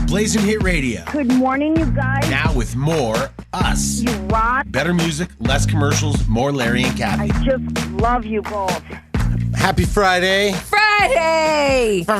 Blazin' Hit Radio. Good morning, you guys. Now with more us. You rock. Better music, less commercials, more Larry and I Kathy. just love you both. Happy Friday. Friday! Oh,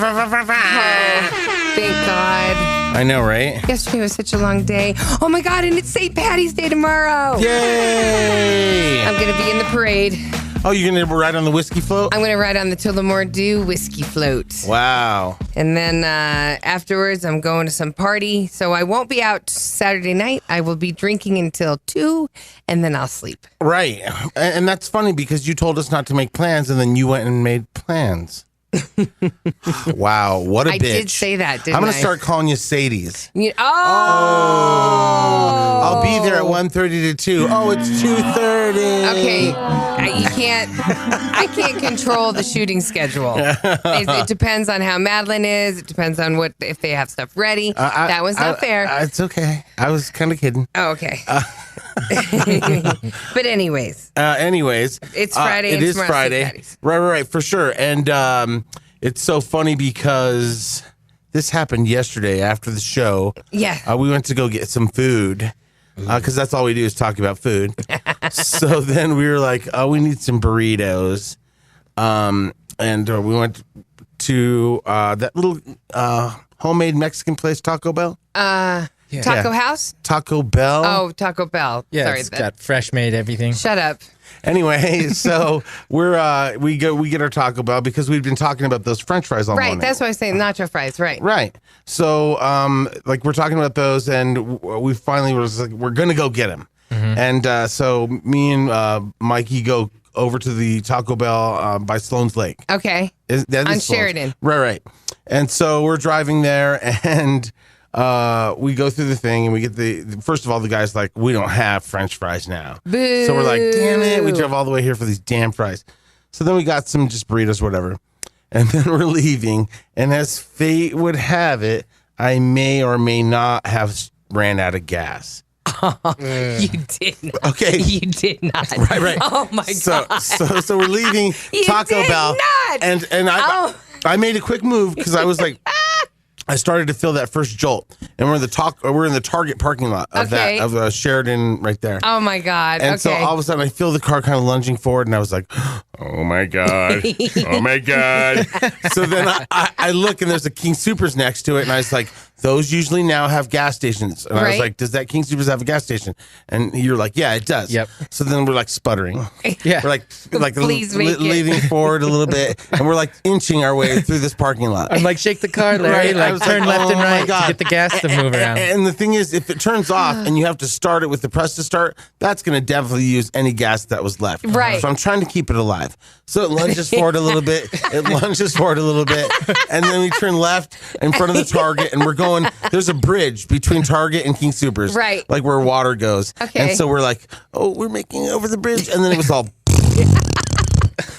thank God. I know, right? Yesterday was such a long day. Oh my God, and it's St. Patty's Day tomorrow. Yay! I'm going to be in the parade. Oh, you're going to ride on the whiskey float? I'm going to ride on the Tullamore Dew whiskey float. Wow. And then afterwards, I'm going to some party. So I won't be out Saturday night. I will be drinking until 2, and then I'll sleep. Right. And that's funny because you told us not to make plans, and then you went and made plans. Wow, what a bitch. I did say that, didn't I? I'm going to start calling you Sadie's. Oh! I'll be there at 1:30 to 2. Oh, it's 2:30. Okay, I can't control the shooting schedule. It depends on how Madeline is. It depends on if they have stuff ready. That was not fair. It's okay. I was kind of kidding. Oh, okay. But anyways, it's Friday. It is Friday. Right, for sure. And it's so funny because this happened yesterday after the show. Yeah. We went to go get some food because that's all we do is talk about food. So then we were like, oh, we need some burritos. And we went to that little homemade Mexican place, Taco Bell. Taco House? Taco Bell. Oh, Taco Bell. Yeah, Sorry, it's got fresh made everything. Shut up. Anyway, so we get our Taco Bell because we've been talking about those French fries all morning. Right, that's why I say nacho fries. Right. So we're talking about those, and we finally was like, we're gonna go get them. Mm-hmm. And so me and Mikey go over to the Taco Bell by Sloan's Lake. Okay. That is on Sloan's. Sheridan. Right. And so we're driving there, and we go through the thing, and we get first of all, the guy's like, we don't have French fries now. Boo. So we're like, damn it, we drove all the way here for these damn fries. So then we got some just burritos, whatever. And then we're leaving, and as fate would have it, I may or may not have ran out of gas. You did not. Okay. You did not. Right. Oh my God. So we're leaving Taco did Bell. not. And I made a quick move because I was like, I started to feel that first jolt, and we're in the Target parking lot of Sheridan right there. Oh my God! And so all of a sudden, I feel the car kind of lunging forward, and I was like, "Oh my God, oh my God!" So then I look, and there's a King Soopers next to it, and I was like, "Those usually now have gas stations." And I was like, "Does that King Soopers have a gas station?" And you're like, "Yeah, it does." Yep. So then we're like sputtering. Yeah. We're like Please leaning forward a little bit, and we're like inching our way through this parking lot. I'm like, shake the car, Larry. Right. Like, turn left and oh my right God. to get the gas to move around. And the thing is, if it turns off and you have to start it with the press to start, that's going to definitely use any gas that was left. Right. So I'm trying to keep it alive. So it lunges forward a little bit. And then we turn left in front of the Target, and we're going, there's a bridge between Target and King Soopers. Right. Like where water goes. Okay. And so we're like, oh, we're making it over the bridge. And then it was all...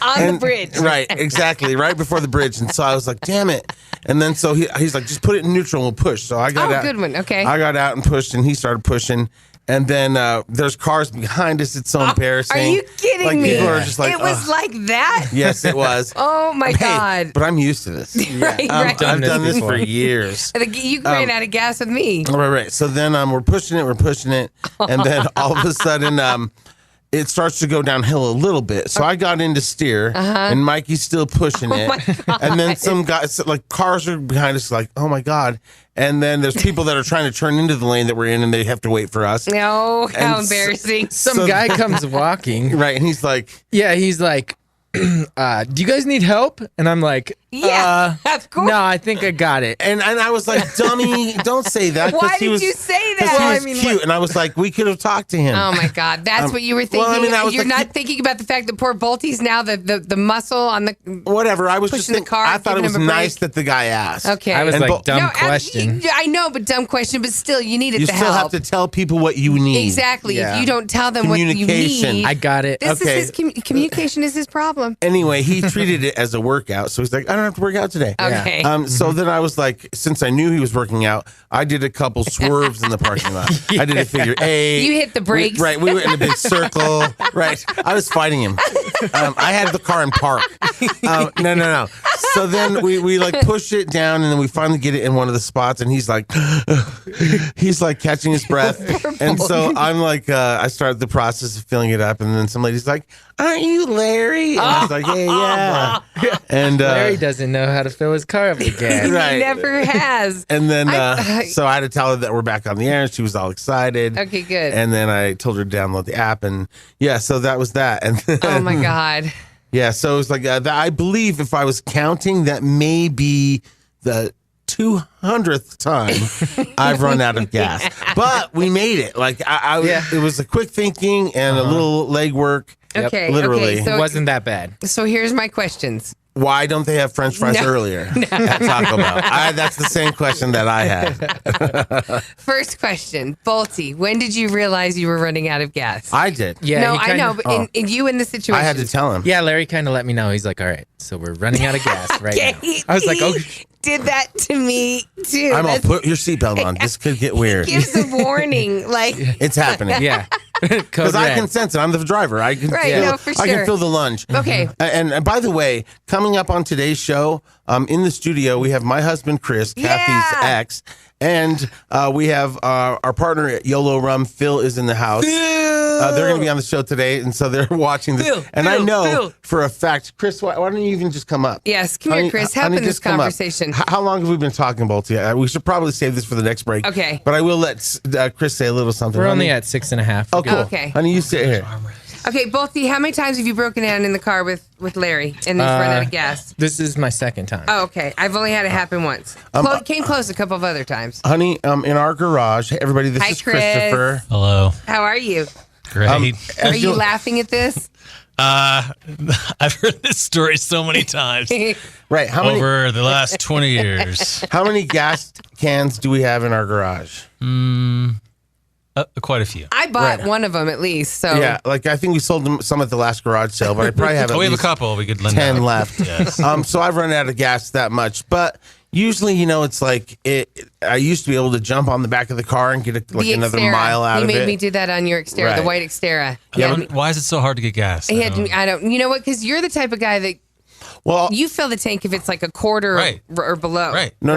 on the bridge. Right, exactly, right before the bridge. And so I was like, damn it. And then so he's like, just put it in neutral and we'll push. So I got out. Oh, good one. Okay. I got out and pushed, and he started pushing. And then there's cars behind us. It's so embarrassing. Are you kidding me? People are just like, it was like that? Yes, it was. Oh my God. But I'm used to this. Right. I've done this for years. You ran out of gas with me. Right. So then we're pushing it. And then all of a sudden, it starts to go downhill a little bit. So I got into steer, and Mikey's still pushing it. And then some guys, like cars are behind us, like, oh my God. And then there's people that are trying to turn into the lane that we're in, and they have to wait for us. No, how embarrassing. Some guy comes walking. Right, and he's like, do you guys need help? And I'm like, yeah, of course. No, I think I got it. And I was like, dummy, don't say that. Why did you say that? Because he was cute, and I was like, we could have talked to him. Oh my God, that's what you were thinking. Well, You're not thinking about the fact that poor Bolty's now the muscle on the whatever. I was just thinking, car. I thought it was nice that the guy asked. Okay, I was and like, dumb question. I know, but dumb question. But still, you needed you the still help. have to tell people what you need. Exactly. Yeah. If you don't tell them what you need, I got it. This is his communication is his problem. Anyway, he treated it as a workout, so he's like, I don't have to work out today. Okay. So then I was like, since I knew he was working out, I did a couple swerves in the parking lot. I did a figure eight. You hit the brakes. We went in a big circle. Right. I was fighting him. I had the car in park. No. So then we like push it down, and then we finally get it in one of the spots, and he's like catching his breath. And so I'm like, I started the process of filling it up, and then some lady's like, "Aren't you Larry?" And I was like, "Hey, yeah." And Larry doesn't know how to fill his car up with gas. Right. He never has. And then, so I had to tell her that we're back on the air, and she was all excited. Okay, good. And then I told her to download the app, and yeah, so that was that. And then, Oh my God. yeah, so it was like, I believe if I was counting, that may be the 200th time I've run out of gas. But we made it. Like, it was a quick thinking and a little leg work. Okay. Literally. Okay, so, It wasn't that bad. so here's my questions. Why don't they have French fries earlier at Taco Bell? That's the same question that I had. First question, Bolty, when did you realize you were running out of gas? I did. Yeah, no, he I kinda- know, but in you in the situation. I had to tell him. Yeah, Larry kind of let me know. He's like, all right, so we're running out of gas right now. I was like, oh, He did that to me too. I'm all, put your seatbelt on. This could get weird. Gives a warning, like It's happening. yeah. Because I can sense it. I'm the driver. I can Right, feel, no, for I can sure. feel the lunge. Okay. And by the way, coming up on today's show, in the studio, we have my husband, Chris, Kathy's ex, and we have our partner at Yolo Rum, Phil, is in the house. They're going to be on the show today, and so they're watching this. I know for a fact, Chris, why don't you even just come up? Yes, come here, Chris. Help in this just come up. conversation. How long have we been talking, Bolty? We should probably save this for the next break. Okay. But I will let Chris say a little something. We're Honey. only at 6.5. Oh, cool. Okay. Honey, you sit here. Okay, Bolty, how many times have you broken down in the car with Larry and then run out of gas? This is my second time. Oh, okay. I've only had it happen once. Came close a couple of other times. Honey, in our garage. Hey, everybody, this Hi, is Chris. Christopher. Hello. How are you? Great. Are you laughing at this? I've heard this story so many times Right. over the last 20 years. How many gas cans do we have in our garage? Quite a few. I bought one of them at least. So Yeah, like I think we sold them some at the last garage sale, but I probably have at We have a least couple we could lend 10 out. left. Yes. So I've run out of gas that much, but usually, it's like I used to be able to jump on the back of the car and get the another Xterra. mile out he of made it. me do that on your Xterra, Right. the white Xterra. Yeah, And Why is it so hard to get gas? he had I don't. You know what? Because you're the type of guy that Well, you fill the tank if it's like a quarter Right. or below. Right. no.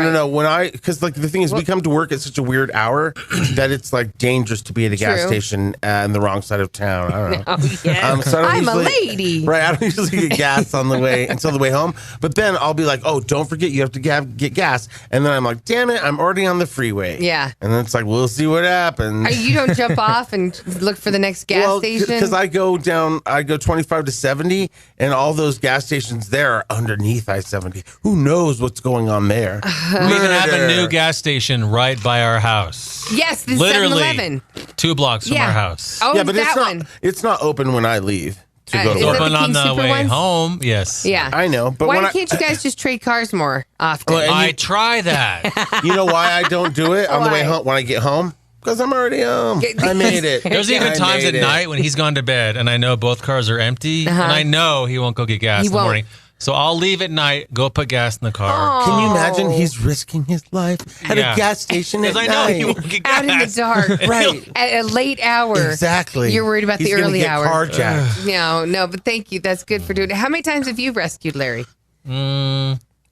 Because like the thing is, we come to work at such a weird hour that it's like dangerous to be at a gas True. station on the wrong side of town. I don't know. Oh yeah. So I don't I'm a usually- lady. Right, I don't usually get gas on the way until the way home. But then I'll be like, "Oh, don't forget you have to get gas." And then I'm like, "Damn it, I'm already on the freeway." Yeah. And then it's like, "We'll see what happens." You don't jump off and look for the next gas station. Because I go 25 to 70, and all those gas stations there are underneath I-70. Who knows what's going on there? We even have a Murder. new gas station right by our house. Yes, the Literally 7-Eleven. 2 blocks from Yeah. our house. Oh, Yeah, but that it's one. not. It's not open when I leave to go Is to that work. the Open on King the Super way ones? home. Yes. Yeah. I know, but Why when can't you guys just trade cars more often? Well, and I try that. you know why I don't do it on the way Why? home when I get home? Because I'm already home. I made it. There's even I times made at it. night when he's gone to bed and I know both cars are empty and I know he won't go get gas He in the won't. morning. So I'll leave at night, go put gas in the car. Can you imagine he's risking his life at Yeah. a gas station at Because I know night? he won't get gas. Out in the dark. Right. At a late hour. Exactly. You're worried about He's the gonna early get hour. carjacked. No, but thank you. That's good for doing it. How many times have you rescued Larry?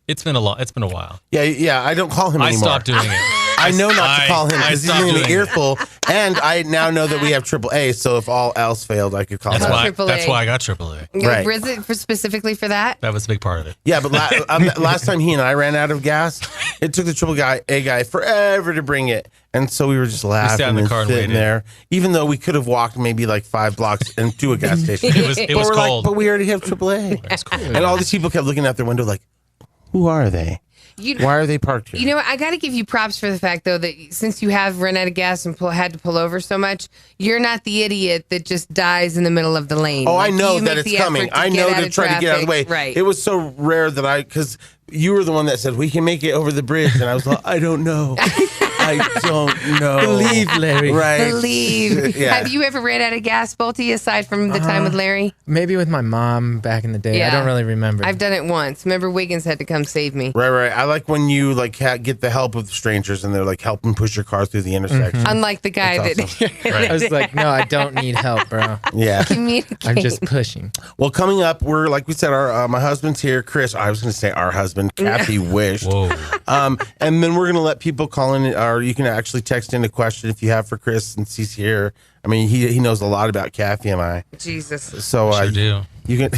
It's been a lot. It's been a while. Yeah. I don't call him I anymore. stopped doing it. I know not to call him I because he's stopped in the doing it. earful, and I now know that we have AAA. So if all else failed, I could call That's him. why. AAA. That's why I got AAA. Right. Was it specifically for that? That was a big part of it. Yeah, but last time he and I ran out of gas, it took the AAA guy forever to bring it, and so we were just laughing sat in the and car and sitting waited. there, even though we could have walked maybe like 5 blocks into a gas station. It was But we're cold. Like, but we already have AAA. It's cool. And all these people kept looking out their window like, who are they? Why are they parked here? You know what? I got to give you props for the fact, though, that since you have run out of gas and had to pull over so much, you're not the idiot that just dies in the middle of the lane. Oh, Like, I know you that make it's the coming. effort to I get know out to of try to get out of the way. traffic. Right. It was so rare that because you were the one that said, we can make it over the bridge. And I was like, I don't know. I don't know. Believe, Larry. Right. Believe. Yeah. Have you ever ran out of gas, Bolty, aside from the time with Larry? Maybe with my mom back in the day. I don't really remember. I've done it once. Remember, Wiggins had to come save me. Right. I like when you like get the help of strangers and they're like helping push your car through the intersection. Unlike the guy That's that I was like, no, I don't need help, bro. Yeah. communicate. I'm just pushing. Well, coming up, we're like we said, our my husband's here, Chris. I was going to say our husband, Kathy wished. Whoa. And then we're going to let people call in, or you can actually text in a question if you have for Chris, since he's here. I mean, he knows a lot about Kathy and I. Jesus. So Sure do. you can.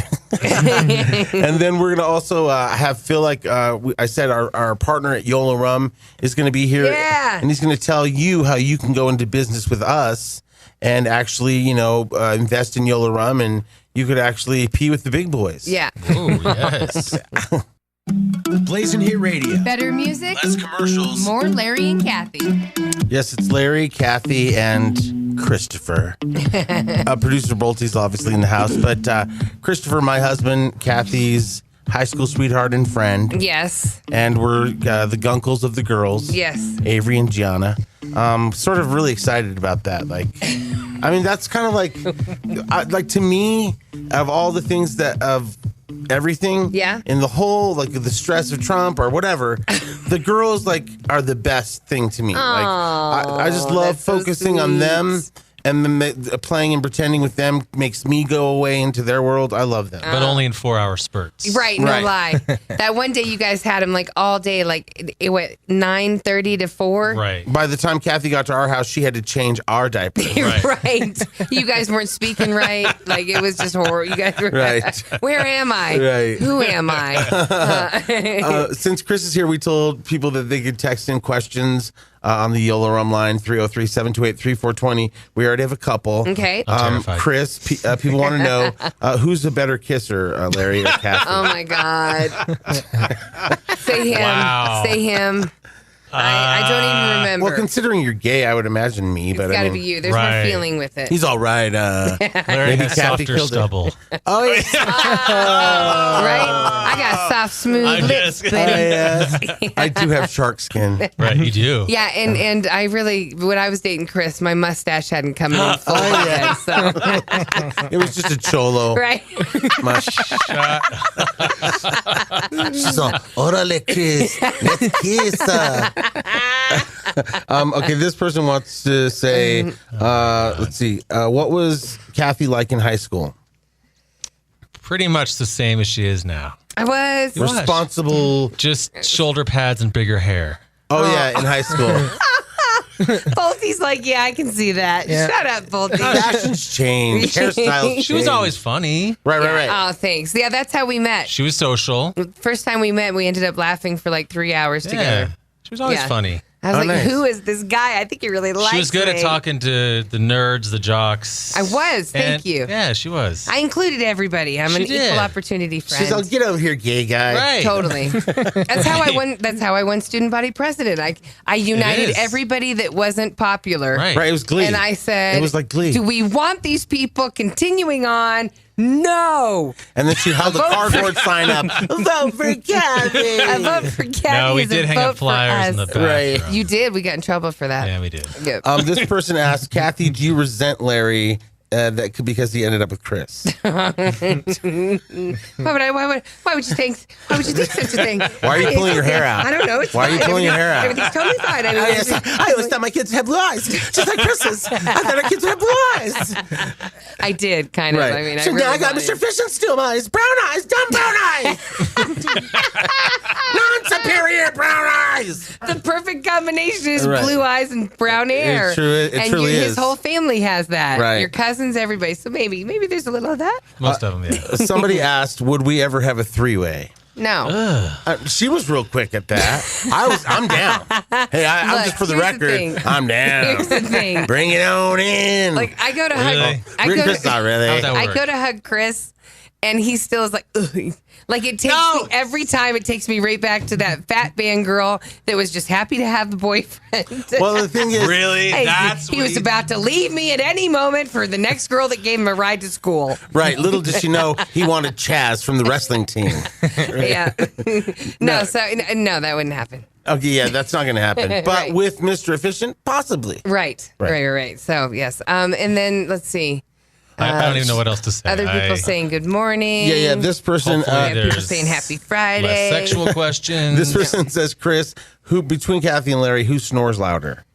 And then we're going to also have Phil, like I said, our partner at Yolo Rum is going to be here. Yeah. And he's going to tell you how you can go into business with us and actually, invest in Yolo Rum, and you could actually pee with the big boys. Yeah. Oh, yes. Blazin' Hit Radio. Better music, Less commercials. more Larry and Kathy. Yes, it's Larry, Kathy, and Christopher. Producer Bolty's obviously in the house, but Christopher, my husband, Kathy's high school sweetheart and friend. Yes. And we're the gunkles of the girls. Yes. Avery and Gianna. Sort of really excited about that. Like, I mean, that's kind of like to me, of all the things of everything, in the whole, like the stress of Trump or whatever, the girls are the best thing to me. Like, I just love focusing on them. And then playing and pretending with them makes me go away into their world. I love them. But only in 4-hour spurts. Right, no lie. That one day you guys had him all day, it went 9:30 to 4. Right. By the time Kathy got to our house, she had to change our diapers. Right. You guys weren't speaking right. It was just horrible. You guys were Right. Where am I? Right. Who am I? Since Chris is here, we told people that they could text in questions on the Yolo Rum line, 303-728-3420. We already have a couple. Okay. I'm terrified. Chris, people want to know who's a better kisser, Larry or Kathy? Oh my God. Say him. Wow. Say him. I don't even remember. Well, considering you're gay, I would imagine me, but it's got to I be mean, you. There's Right. no feeling with it. he's all right. Larry Maybe has Kathy softer killed it. stubble. Oh, yeah. Right? I got soft, smooth I'm lips, just- baby. I do have shark skin. Right, you do. Yeah, and I really, when I was dating Chris, my mustache hadn't come in full yet, so. It was just a cholo. Right? She's all, orale, Chris. Let's kiss. Okay, this person wants to say, let's see, what was Kathy like in high school? Pretty much the same as she is now. I was. Gosh. Responsible. Just shoulder pads and bigger hair. Oh, yeah, in high school. Bolty's like, yeah, I can see that. Yeah. Shut up, Bolty. Fashions change. Hairstyles She was change. always funny. Right. Oh, thanks. Yeah, that's how we met. She was social. First time we met, we ended up laughing for 3 hours Yeah. together. She was always Yeah. funny. I was nice. who is this guy? I think he really likes me. She was good at talking to the nerds, the jocks. I was. Thank you. Yeah, she was. I included everybody. I'm She an did. equal opportunity friend. She's all, get over here, gay guy. Right. Totally. That's how I won. That's how I won student body president. I united is. everybody that wasn't popular. Right. Right, it was Glee. And I said, It was like Glee. Do we want these people continuing on? No. And then she held the cardboard sign up. Vote for Kathy. I vote for Kathy. No, we as a did hang vote up flyers for in the us. bathroom. Right. You did. We got in trouble for that. Yeah, we did. Good. This person asked, Kathy, do you resent Larry because he ended up with Chris? Why would you think such a thing? Why are you pulling your hair out? I don't know. It's Why are you fine. pulling your hair out? Everything's totally fine. I mean, I always thought my kids had blue eyes, just like Chris's. I thought our kids had blue eyes. I did kind of. Right. I mean, So I now really I got wanted- Mr. Fish and Steel eyes, brown eyes, dumb brown eyes. Non-superior brown eyes. The perfect combination is Right. blue eyes and brown hair. It truly his is. whole family has that. Right. Your cousins, everybody. So maybe there's a little of that. Most of them, yeah. Somebody asked, would we ever have a three-way? No. She was real quick at that. I'm down. Hey, I'm Look, just for the here's the record, thing. I'm down. Here's the thing. Bring it on in. I go to Really? hug. I go Chris, not to, really. How'd that I work? go to hug Chris, and he still is like, ugh. Like it takes me every time. It takes me right back to that fat band girl that was just happy to have the boyfriend. Well, the thing is, Really? Hey, That's he what was about to leave me at any moment for the next girl that gave him a ride to school. right? Little did she know he wanted Chaz from the wrestling team. Yeah. No, that wouldn't happen. Okay, yeah, that's not going to happen. But Right. with Mr. Efficient, possibly. Right. So, yes. And then let's see. I don't even know what else to say. Other people saying good morning. Yeah. This person, Hopefully People saying happy Friday. less sexual questions. this person says, Chris, who between Kathy and Larry, who snores louder?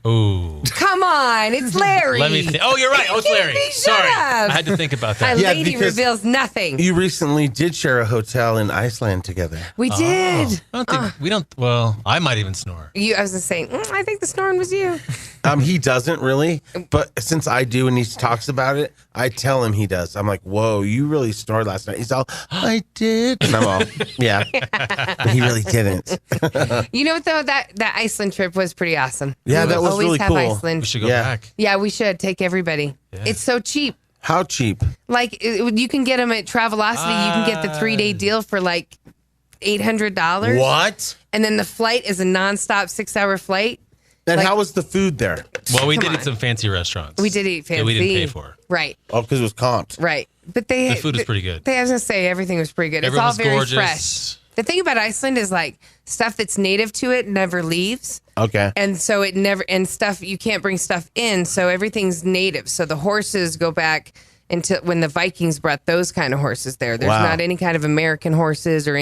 Ooh. Come on, it's Larry. Let me think. Oh, you're right. Oh, it's Larry. Shut Sorry. up. I had to think about A that. Yeah, lady because reveals nothing. You recently did share a hotel in Iceland together. We did. I don't think we don't. Well, I might even snore. I was just saying, I think the snoring was you. He doesn't really, but since I do and he talks about it, I tell him he does. I'm like, whoa, you really snored last night. He's all, I did. And I'm all, yeah. But he really didn't. You know what, though? That Iceland trip was pretty awesome. Yeah, that was always really have cool. Iceland. We should go Yeah. back. Yeah, we should take everybody. Yeah. It's so cheap. How cheap? Like you can get them at Travelocity. You can get the 3-day deal for like $800. What? And then the flight is a nonstop 6-hour flight. And Like- how was the food there? Well, we Come did on. eat some fancy restaurants. We did eat fancy. that we didn't pay for. Right, Oh, because it was comped. right. But they The food is pretty good. I was gonna say everything was pretty good. Everyone it's was all very gorgeous. fresh. The thing about Iceland is like stuff that's native to it never leaves. Okay. And so it never, and stuff, you can't bring stuff in. So everything's native. So the horses go back into when the Vikings brought those kind of horses there. There's Wow. not any kind of American horses or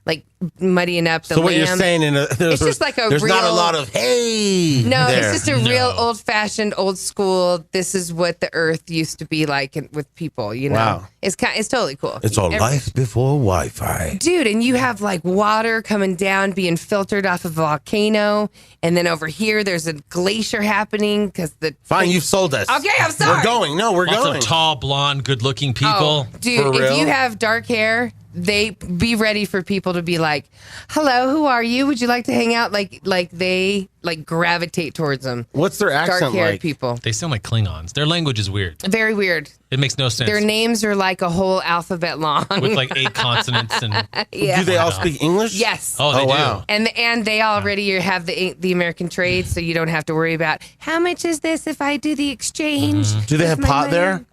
like muddying up the So what lamb. you're saying, there's just like a there's not a real- lot of hey. No, there. it's just a real old fashioned, old school. This is what the earth used to be like with people, you know? Wow. It's totally cool. It's all Every- life before Wi-Fi. Dude, and you have like water coming down, being filtered off a volcano. And then over here, there's a glacier happening because the. Fine, you've sold us. Okay, I'm sorry. We're going. No, we're Lots going. of tall, blonde, good-looking people. Oh, dude, For if real? you have dark hair, they be ready for people to be like, "Hello, who are you? Would you like to hang out?" Like they gravitate towards them. What's their accent Dark-haired like? people. They sound like Klingons. Their language is weird. Very weird. It makes no sense. Their names are like a whole alphabet long. With like 8 consonants and. Yeah. Do they all speak English? Yes. Oh, they wow. do. And they already have the American trade, so you don't have to worry about how much is this if I do the exchange. Do they with have my pot money? there?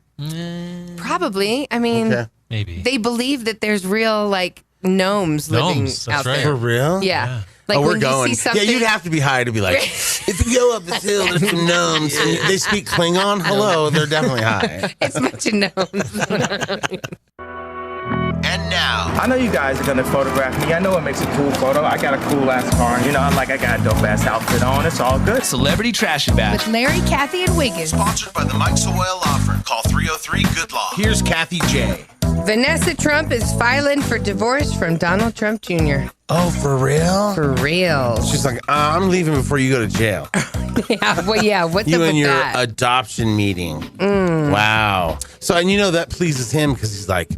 Probably. I mean, Okay. Maybe. they believe that there's real like gnomes living Gnomes, that's out right. there. For real? Yeah. Like Oh, we're when going. you see something, Yeah, you'd have to be high to be like, if you go up this hill, there's some gnomes. And they speak Klingon? Hello, they're definitely high. it's a bunch of gnomes. And now, I know you guys are gonna photograph me. I know it makes a cool photo. I got a cool ass car. You know, I got a dope ass outfit on. It's all good. Celebrity Trash and Bash. With Larry, Kathy, and Wiggins. Sponsored by the Mike Sawyer Law Firm. Call 303-GOOD-LAW. Here's Kathy J. Vanessa Trump is filing for divorce from Donald Trump Jr. oh, for real? For real. She's like, I'm leaving before you go to jail. Yeah, what's You up with and your that? adoption meeting. Wow. So, and you know that pleases him because he's like,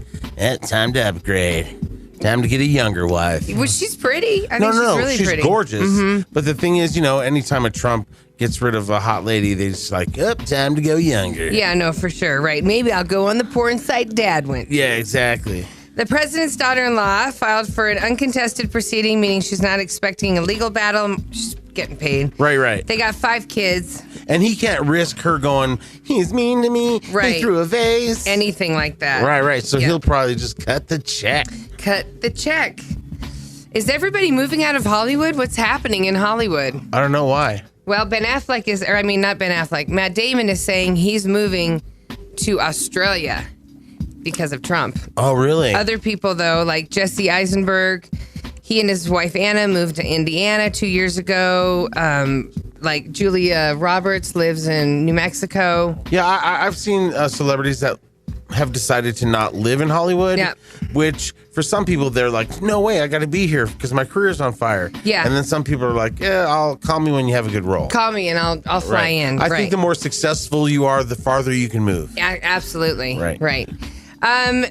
time to upgrade. Time to get a younger wife. Well, she's pretty. I think she's really she's pretty. gorgeous. But the thing is, anytime a Trump gets rid of a hot lady, they just like, time to go younger. Yeah, no, for sure. Right. Maybe I'll go on the porn site Dad went. Yeah, exactly. The president's daughter-in-law filed for an uncontested proceeding, meaning she's not expecting a legal battle. She's getting paid. Right. They got 5 kids. And he can't risk her going, he's mean to me. Right. He threw a vase. Anything like that. Right. So Yeah. he'll probably just cut the check. Cut the check. Is everybody moving out of Hollywood? What's happening in Hollywood? I don't know why. Well, Ben Affleck not Ben Affleck. Matt Damon is saying he's moving to Australia because of Trump. Oh, really? Other people, though, like Jesse Eisenberg, he and his wife Anna moved to Indiana 2 years ago. Like Julia Roberts lives in New Mexico. Yeah, I've seen celebrities that have decided to not live in Hollywood. Yeah. Which for some people they're like, no way, I got to be here because my career's on fire. Yeah. And then some people are like, I'll call me when you have a good role. Call me and I'll fly in. I right. think the more successful you are, the farther you can move. Yeah, absolutely. Right.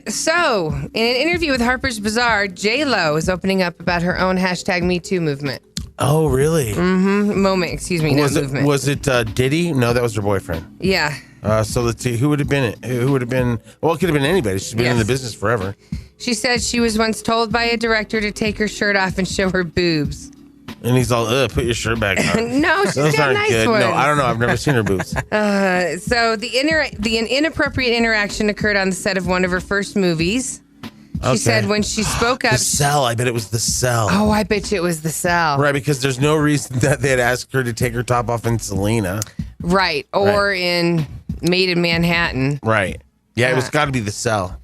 So, in an interview with Harper's Bazaar, J-Lo is opening up about her own #MeToo movement. Oh, really? Movement. Was it Diddy? No, that was her boyfriend. Yeah. So let's see. Who would have been it? Who would have been? Well, it could have been anybody. She's been in the Yes. business forever. She said she was once told by a director to take her shirt off and show her boobs. And he's all, put your shirt back on. No, she's Those got aren't nice good. ones. No, I don't know. I've never seen her boobs. So the inappropriate interaction occurred on the set of one of her first movies. She said when she spoke up. The Cell. I bet it was The Cell. Oh, I bet you it was The Cell. Right, because there's no reason that they'd ask her to take her top off in Selena. Right. Or in Made in Manhattan. Right. Yeah, it was got to be The Cell.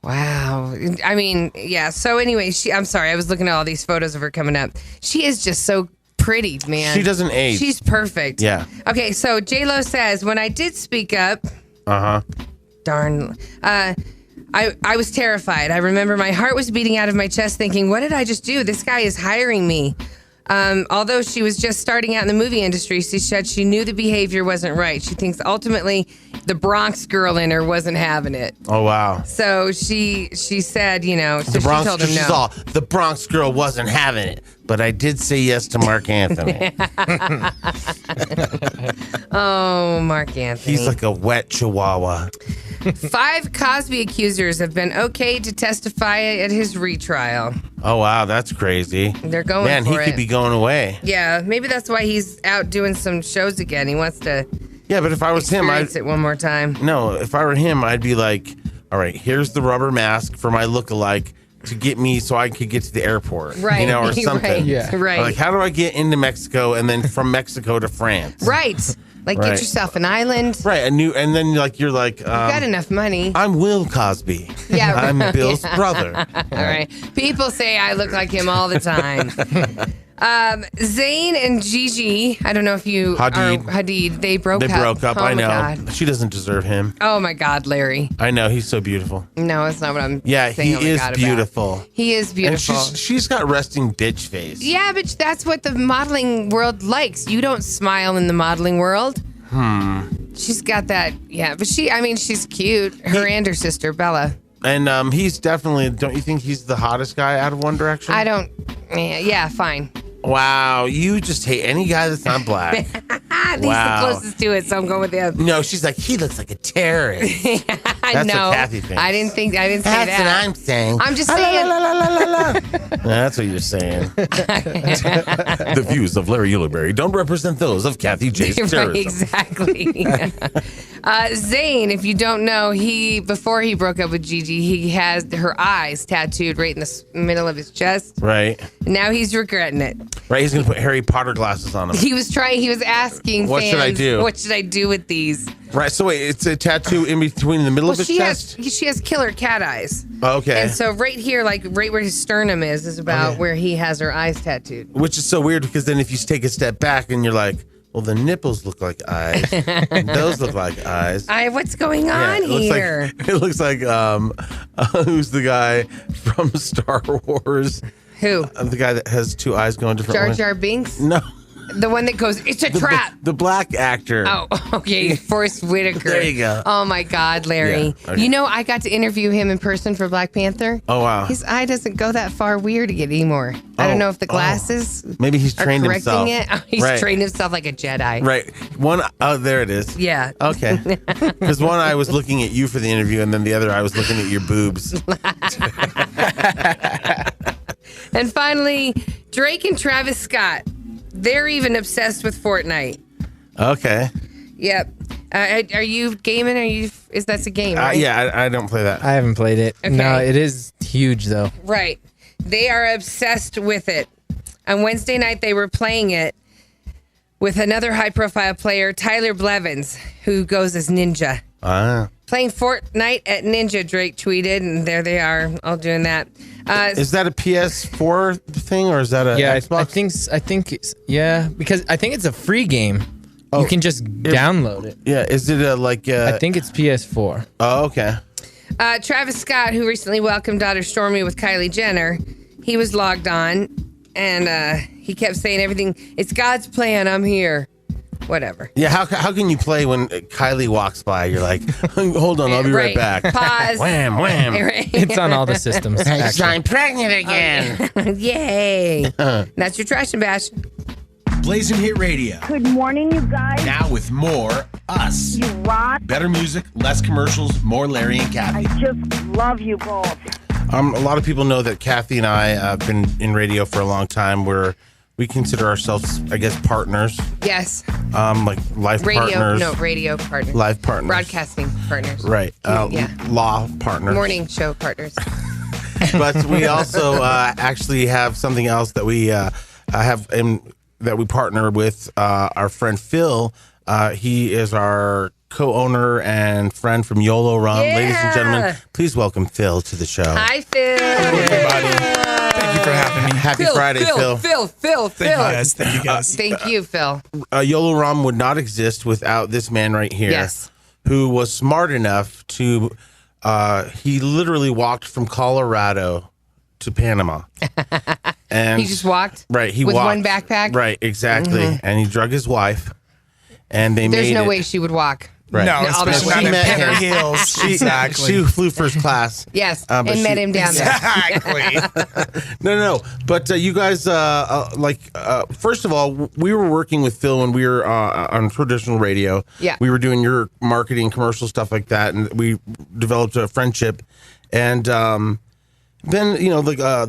Wow. I mean, yeah. So anyway, I'm sorry. I was looking at all these photos of her coming up. She is just so pretty, man. She doesn't age. She's perfect. Yeah. Okay, so J-Lo says, when I did speak up. Darn. I was terrified. I remember my heart was beating out of my chest thinking, what did I just do? This guy is hiring me. Although she was just starting out in the movie industry, she said she knew the behavior wasn't right. She thinks ultimately the Bronx girl in her wasn't having it. Oh, wow. So she said, you know, so the Bronx, she told him she's no. all, the Bronx girl wasn't having it, but I did say yes to Mark Anthony. Oh, Mark Anthony. He's like a wet chihuahua. 5 Cosby accusers have been okayed to testify at his retrial. Oh, wow, that's crazy. They're going Man, for he it. could be going away. Yeah, maybe that's why he's out doing some shows again. He wants to Yeah, but if I was him, experience it one more time. No, if I were him, I'd be like, all right, here's the rubber mask for my lookalike to get me so I could get to the airport. Right. You know, or something. Right. Yeah. Right. Like, how do I get into Mexico and then from Mexico to France? Right. Like, Right. get yourself an island. Right. And then you're like, You've got enough money. I'm Will Cosby. Yeah. I'm Bill's brother. All right. People say I look like him all the time. Zayn and Gigi, I don't know if you Hadid, they broke They up. broke up. Oh I my know. God. She doesn't deserve him. Oh my God, Larry. I know. He's so beautiful. No, that's not what I'm Yeah, saying. he oh my is God beautiful. About. He is And beautiful. she's got resting bitch face. Yeah, but that's what the modeling world likes. You don't smile in the modeling world. She's got that, yeah. But she's cute. Her and her sister, Bella. And he's definitely, don't you think he's the hottest guy out of One Direction? I don't, yeah, fine. Wow, you just hate any guy that's not black. He's Wow. the closest to it, so I'm going with him. No, she's like, he looks like a terrorist. I That's know. what Kathy thinks. I didn't say That's that. what I'm saying. I'm just saying. That's what you're saying. The views of Larry Ulibarri don't represent those of Kathy J's terrorism. Right, exactly. Zayn, if you don't know, before he broke up with Gigi, he has her eyes tattooed right in the middle of his chest. Right. Now he's regretting it. Right, he's going to put Harry Potter glasses on him. He was asking What fans, should I do? what should I do with these? Right, so wait, it's a tattoo in between the middle of his chest? She has killer cat eyes. Oh, okay. And so right here, like right where his sternum is about where he has her eyes tattooed. Which is so weird because then if you take a step back and you're like, well, the nipples look like eyes. And those look like eyes. What's going on here? It looks like who's the guy from Star Wars? Who? The guy that has 2 eyes going different Jar ways. Jar Binks? No. The one that goes, it's a trap. The black actor. Oh, okay. Forrest Whitaker. There you go. Oh, my God, Larry. Yeah, okay. You know, I got to interview him in person for Black Panther. Oh, wow. His eye doesn't go that far weird anymore. I don't know if the glasses Maybe he's are trained correcting himself. it. Oh, he's Right. trained himself like a Jedi. Right. There it is. Yeah. Okay. Because one eye was looking at you for the interview, and then the other eye was looking at your boobs. And finally, Drake and Travis Scott. They're even obsessed with Fortnite. Okay. Yep. Are you gaming? That's a game, right? Yeah, I don't play that. I haven't played it. Okay. No, it is huge though. Right. They are obsessed with it. On Wednesday night, they were playing it with another high-profile player, Tyler Blevins, who goes as Ninja. Playing Fortnite at Ninja, Drake tweeted, and there they are, all doing that. Is that a PS4 thing, or is that a Xbox? I think it's, yeah, because I think it's a free game. You can just download it. Yeah, is it I think it's PS4. Oh, okay. Travis Scott, who recently welcomed daughter Stormy with Kylie Jenner, he was logged on, and he kept saying everything, it's God's plan, I'm here. Whatever. Yeah, how can you play when Kylie walks by? You're like, hold on, I'll be right back. Pause. Wham, wham. It's on all the systems. actually. I'm pregnant again. Yay. That's your trash and bash. Blazin' Hit Radio. Good morning, you guys. Now with more us. You rock. Better music, less commercials, more Larry and I Kathy. just love you both. A lot of people know that Kathy and I have been in radio for a long time. We consider ourselves, I guess, partners. Yes. Like life partners. Radio partners. Life partners. Broadcasting partners. Right. Yeah. Law partners. Morning show partners. But we also actually have something else that we that we partner with our friend Phil. He is our co-owner and friend from Yolo Rum. Yeah. Ladies and gentlemen, please welcome Phil to the show. Hi, Phil. Hey, everybody. Thank you for having me. Happy Friday, Phil. Phil. Thank you guys. Thank you guys. Thank you, Phil. Yolo Rum would not exist without this man right here. Yes. Who was smart enough to, he literally walked from Colorado to Panama. And He just walked? Right, he with walked. one backpack? Right, exactly. And he drug his wife, and they There's made no it. way she would walk. Right. No, all that especially not way. in penny heels. Exactly. She flew first class. Yes, but and met him down there. Exactly. No. But you guys, first of all, we were working with Phil when we were on traditional radio. Yeah. We were doing your marketing, commercial stuff like that, and we developed a friendship. And then,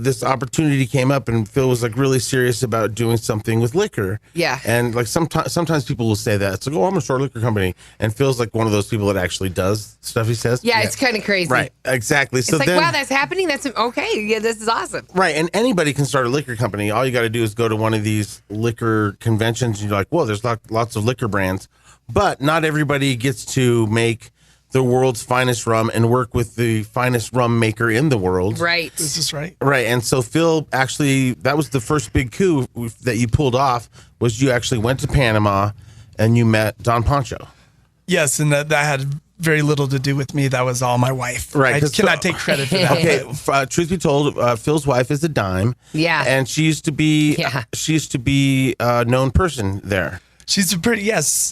this opportunity came up, and Phil was like really serious about doing something with liquor. Yeah. And like sometimes people will say that. It's like, oh, I'm going to start a liquor company. And Phil's like one of those people that actually does stuff he says. Yeah, it's kind of crazy. Right, exactly. It's like, wow, that's happening? That's okay. Yeah, this is awesome. Right, and anybody can start a liquor company. All you got to do is go to one of these liquor conventions, and you're like, well, there's lots of liquor brands. But not everybody gets to make the world's finest rum and work with the finest rum maker in the world. Right. This is right. Right, and so Phil, actually, that was the first big coup that you pulled off, was you actually went to Panama and you met Don Pancho. Yes, and that had very little to do with me. That was all my wife. Right, I 'cause cannot take credit for that. Okay, truth be told, Phil's wife is a dime. Yeah. And she used to be Yeah. a known person there. She's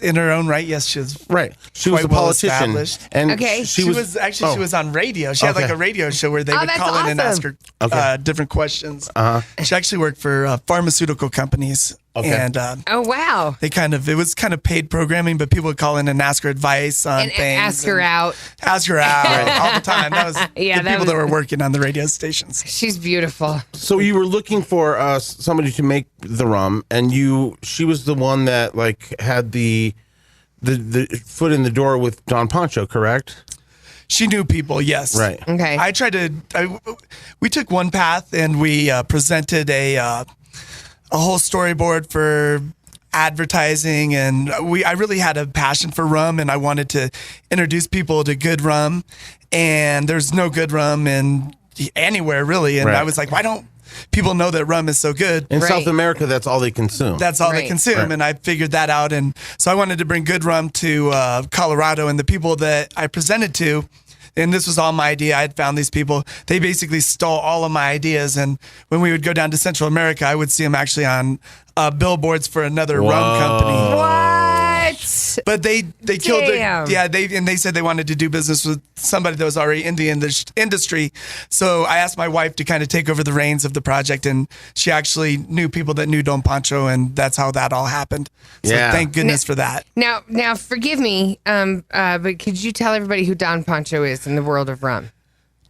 in her own right. Yes, she's Right. She was quite a well politician. established. And Okay. She was on radio. She had like Okay. a radio show where they would that's call in and ask awesome. her different questions. She actually worked for pharmaceutical companies. Okay. And Oh, wow. it was kind of paid programming, but people would call in and ask her advice on And things. ask her out. Ask her out all the time. That was Yeah, the that people that was- were working on the radio stations. She's beautiful. So you were looking for somebody to make the rum, and she was the one that like had the foot in the door with Don Pancho, correct? She knew people, yes. Right. Okay. We took one path and we presented a whole storyboard for advertising, and I really had a passion for rum, and I wanted to introduce people to good rum, and there's no good rum anywhere really, and Right. I was like, why don't people know that rum is so good? In Right. South America, that's all they consume. That's all they Right. consume, Right. and I figured that out, and so I wanted to bring good rum to Colorado, and the people that I presented to, and this was all my idea. I had found these people. They basically stole all of my ideas, and when we would go down to Central America, I would see them actually on billboards for another rum company. What? But they killed Damn. they said they wanted to do business with somebody that was already in the industry. So I asked my wife to kind of take over the reins of the project, and she actually knew people that knew Don Pancho, and that's how that all happened. So Yeah. thank goodness for that. Now, forgive me, but could you tell everybody who Don Pancho is in the world of rum?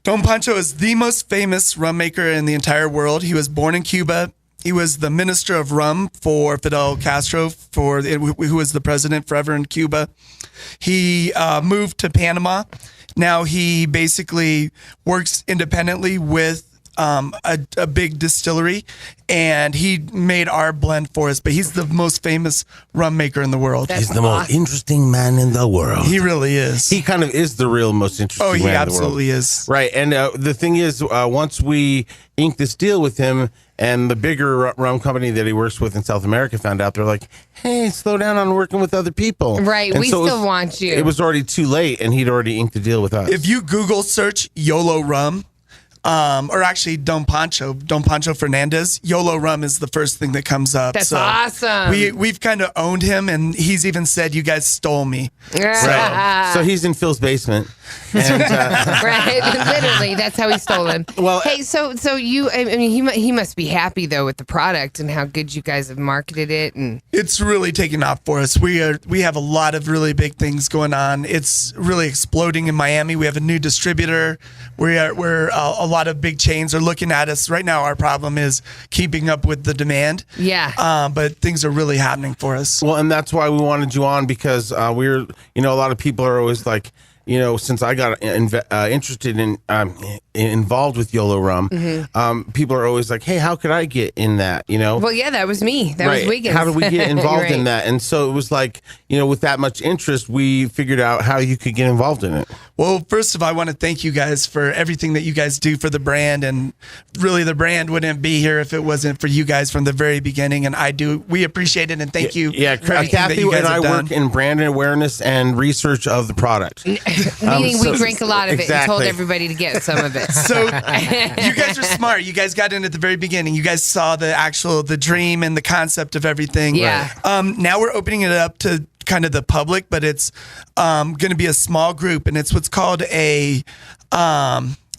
Don Pancho is the most famous rum maker in the entire world. He was born in Cuba. He was the minister of rum for Fidel Castro, who was the president forever in Cuba. He moved to Panama. Now he basically works independently with a big distillery, and he made our blend for us. But he's the most famous rum maker in the world. That's He's the most awesome. interesting man in the world. He really is. He kind of is the real most interesting Oh, he man in the world. absolutely is. Right, and the thing is, once we inked this deal with him, and the bigger rum company that he works with in South America found out, they're like, hey, slow down on working with other people. Right, And we so still want you. It was already too late, and he'd already inked the deal with us. If you Google search Yolo Rum, or actually Don Pancho Fernandez, Yolo Rum is the first thing that comes up. That's awesome. We've kind of owned him, and he's even said, "You guys stole me." Right. So he's in Phil's basement. And, Right, literally, that's how he stole him. Well, hey, so you, I mean, he must be happy though with the product and how good you guys have marketed it, and It's really taking off for us. We have a lot of really big things going on. It's really exploding in Miami. We have a new distributor. We're a lot of big chains are looking at us right now. Our problem is keeping up with the demand. yeah. But things are really happening for us. Well, and that's why we wanted you on, because a lot of people are always like, since I got interested in involved with Yolo Rum, people are always like, hey, how could I get in that? Well, yeah, that was me. That was Wiggins. How do we get involved Right. in that? And so it was like, with that much interest, we figured out how you could get involved in it. Well, first of all, I want to thank you guys for everything that you guys do for the brand. And really, the brand wouldn't be here if it wasn't for you guys from the very beginning. And we appreciate it. And thank you. Yeah, for everything that Kathy you guys and I have done. work in brand awareness and research of the product. Meaning we drank a lot of it and Exactly. told everybody to get some of it. So you guys are smart. You guys got in at the very beginning. You guys saw the dream and the concept of everything. Yeah. Now we're opening it up to kind of the public, but it's going to be a small group, and it's what's called a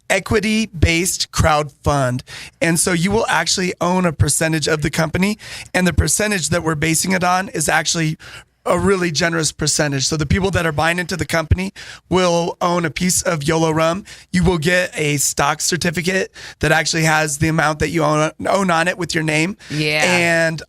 equity-based crowd fund. And so you will actually own a percentage of the company, and the percentage that we're basing it on is actually a really generous percentage. So the people that are buying into the company will own a piece of Yolo Rum. You will get a stock certificate that actually has the amount that you own on it with your name. Yeah. And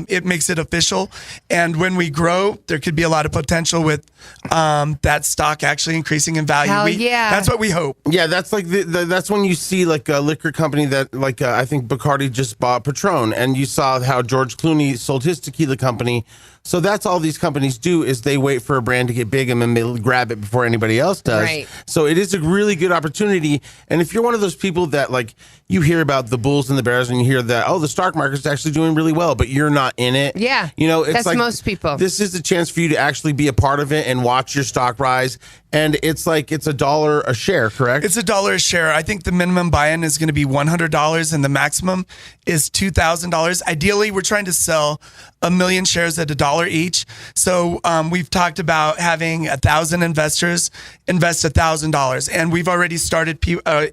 it makes it official. And when we grow, there could be a lot of potential with that stock actually increasing in value. Hell yeah. That's what we hope. Yeah, that's like that's when you see like a liquor company that like I think Bacardi just bought Patron, and you saw how George Clooney sold his tequila company. So that's all these companies do is they wait for a brand to get big and then they grab it before anybody else does. Right. So it is a really good opportunity. And if you're one of those people that like you hear about the bulls and the bears and you hear that, the stock market's actually doing really well, but you're not in it. Yeah. It's that's like most people. This is a chance for you to actually be a part of it and watch your stock rise. And it's like it's $1 a share, correct? It's $1 a share. I think the minimum buy-in is going to be $100 and the maximum is $2,000. Ideally, we're trying to sell 1 million shares at $1 each. So we've talked about having 1,000 investors invest $1,000, and we've already started an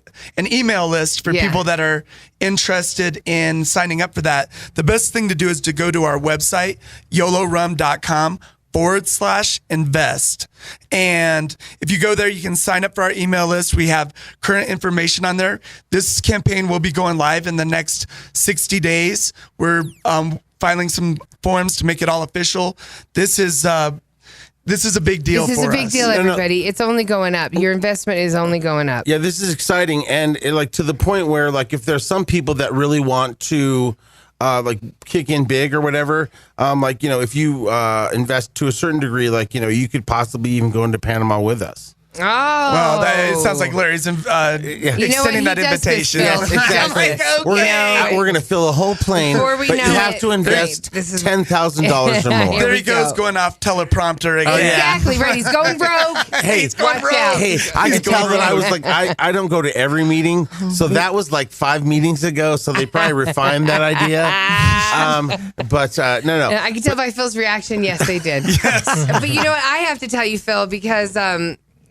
email list for people that are interested in signing up for that. The best thing to do is to go to our website, yolorum.com/invest. And if you go there, you can sign up for our email list. We have current information on there. This campaign will be going live in the next 60 days. We're filing some forms to make it all official. This is a big deal for us. This is a big deal, everybody. It's only going up. Your investment is only going up. Yeah, this is exciting. And like to the point where like if there's some people that really want to like kick in big or whatever, if you invest to a certain degree, you could possibly even go into Panama with us. Oh, well, it sounds like Larry's extending that invitation. Yes, exactly. Like, okay. We're gonna fill a whole plane, Before we but know you have it, to invest this is- $10,000 or more. There he goes, going off teleprompter again. Exactly right. He's going broke. Hey, Watch out. Hey, I can tell that I was like, I don't go to every meeting, so that was like 5 meetings ago. So they probably refined that idea. But no. I can tell by Phil's reaction. Yes, they did. Yes. But you know what? I have to tell you, Phil, because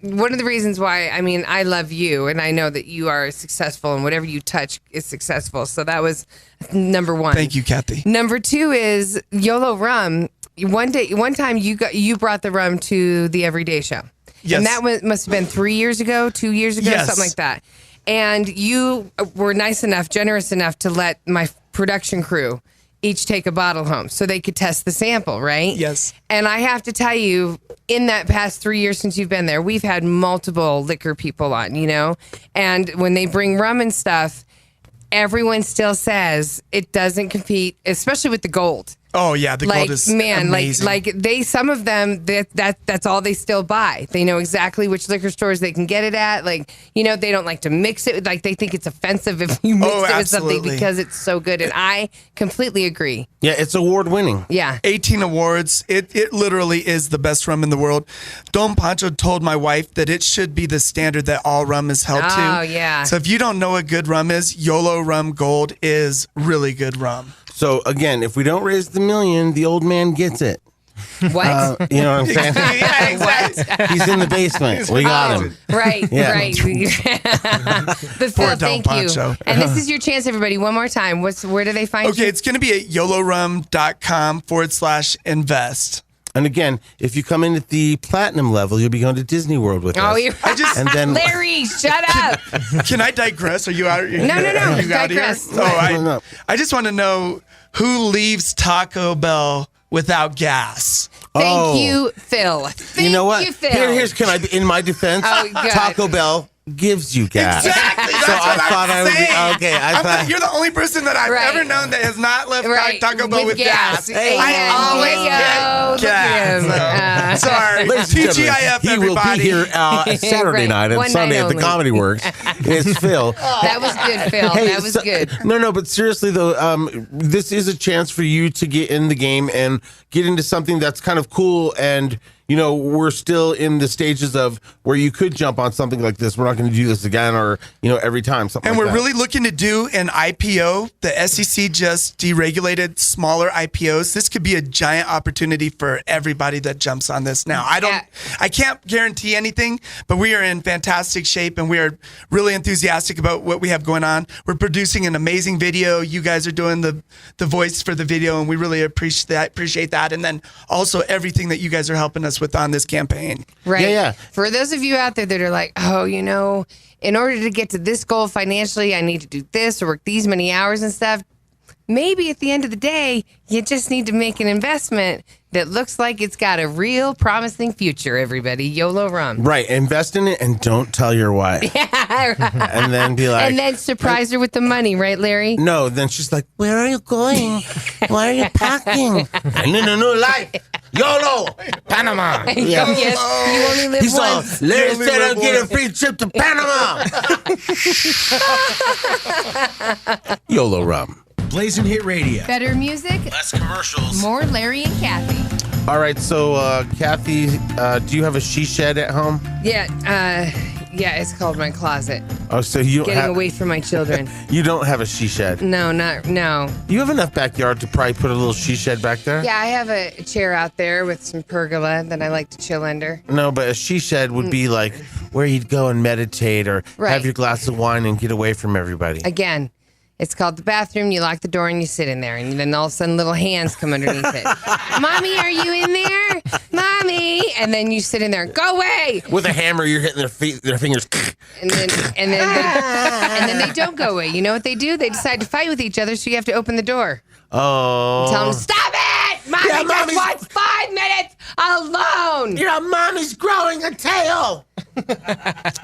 one of the reasons why, I love you, and I know that you are successful, and whatever you touch is successful. So that was number one. Thank you, Kathy. Number two is Yolo Rum. One time you brought the rum to the Everyday Show. Yes. And that must have been 3 years ago, 2 years ago, Yes. something like that. And you were generous enough to let my production crew each take a bottle home so they could test the sample, right? Yes. And I have to tell you, in that past 3 years since you've been there, we've had multiple liquor people on, and when they bring rum and stuff, everyone still says it doesn't compete, especially with the gold. Oh yeah, the gold is amazing. Some of them that's all they still buy. They know exactly which liquor stores they can get it at. They don't like to mix it. Like they think it's offensive if you mix it with something because it's so good. And I completely agree. Yeah, it's award winning. Yeah, 18 awards. It literally is the best rum in the world. Don Pancho told my wife that it should be the standard that all rum is held to. Oh yeah. So if you don't know what good rum is, Yolo Rum Gold is really good rum. So again, if we don't raise the million, the old man gets it. What? You know what I'm saying? Yeah, exactly. He's in the basement. We got him. Right, Yeah. right. But Phil, Don thank Pancho. you. And this is your chance, everybody. One more time. Where do they find you? Okay, it's going to be at yolorum.com/invest. And again, if you come in at the platinum level, you'll be going to Disney World with us. Oh, you're And then Larry, shut up. Can I digress? Are you out? No. You out Digress. Here? I just want to know who leaves Taco Bell without gas. Thank you, Phil. You know what? You, Phil. Here's can I be in my defense? Oh, God. Taco Bell gives you gas. Exactly. That's So what I thought I would be okay. I thought you're the only person that I've Right. ever known that has not left Taco Bell with gas. Hey, I always get gas. So, sorry. Ladies and gentlemen, TGIF, he will everybody. be here Saturday Right. night and One Sunday night at the only. Comedy Works. It's Phil. That was good, Phil. That was good. No, but seriously though, this is a chance for you to get in the game and get into something that's kind of cool. And you know, we're still in the stages of where you could jump on something like this. We're not going to do this again, or every time something. And like we're that. really looking to do an IPO. The SEC just deregulated smaller IPOs. This could be a giant opportunity for everybody that jumps on this now. I can't guarantee anything, but we are in fantastic shape and we are really enthusiastic about what we have going on. We're producing an amazing video. You guys are doing the voice for the video, and we really appreciate that. And then also everything that you guys are helping us with on this campaign. Right. Yeah. For those of you out there that are like, oh, in order to get to this goal financially, I need to do this or work these many hours and stuff. Maybe at the end of the day, you just need to make an investment that looks like it's got a real promising future, everybody. Yolo Rum. Right. Invest in it and don't tell your wife. Yeah, right. And then be like, And then surprise her with the money, right, Larry? no, then she's like, where are you going? Why are you packing? I'm in a new life. YOLO, Panama. Yeah. Yes, you only live He's all, once. Larry said I'll get a free trip to Panama. YOLO Rum. Blazin' Hit Radio. Better music, Less commercials. more Larry and Kathy. All right, so Kathy, do you have a she shed at home? Yeah, it's called my closet. Oh, so you Getting away from my children. You don't have a she shed. No. You have enough backyard to probably put a little she shed back there. Yeah, I have a chair out there with some pergola that I like to chill under. No, but a she shed would be like where you'd go and meditate or Right. have your glass of wine and get away from everybody. Again, it's called the bathroom. You lock the door and you sit in there, and then all of a sudden little hands come underneath it. Mommy, are you in there? Mommy, and then you sit in there. Go away. With a hammer, you're hitting their fingers. And then they don't go away. You know what they do? They decide to fight with each other, so you have to open the door. Oh. Tell them, stop it! Mommy Yeah, just Mommy's- wants 5 minutes alone. Your mommy's growing a tail.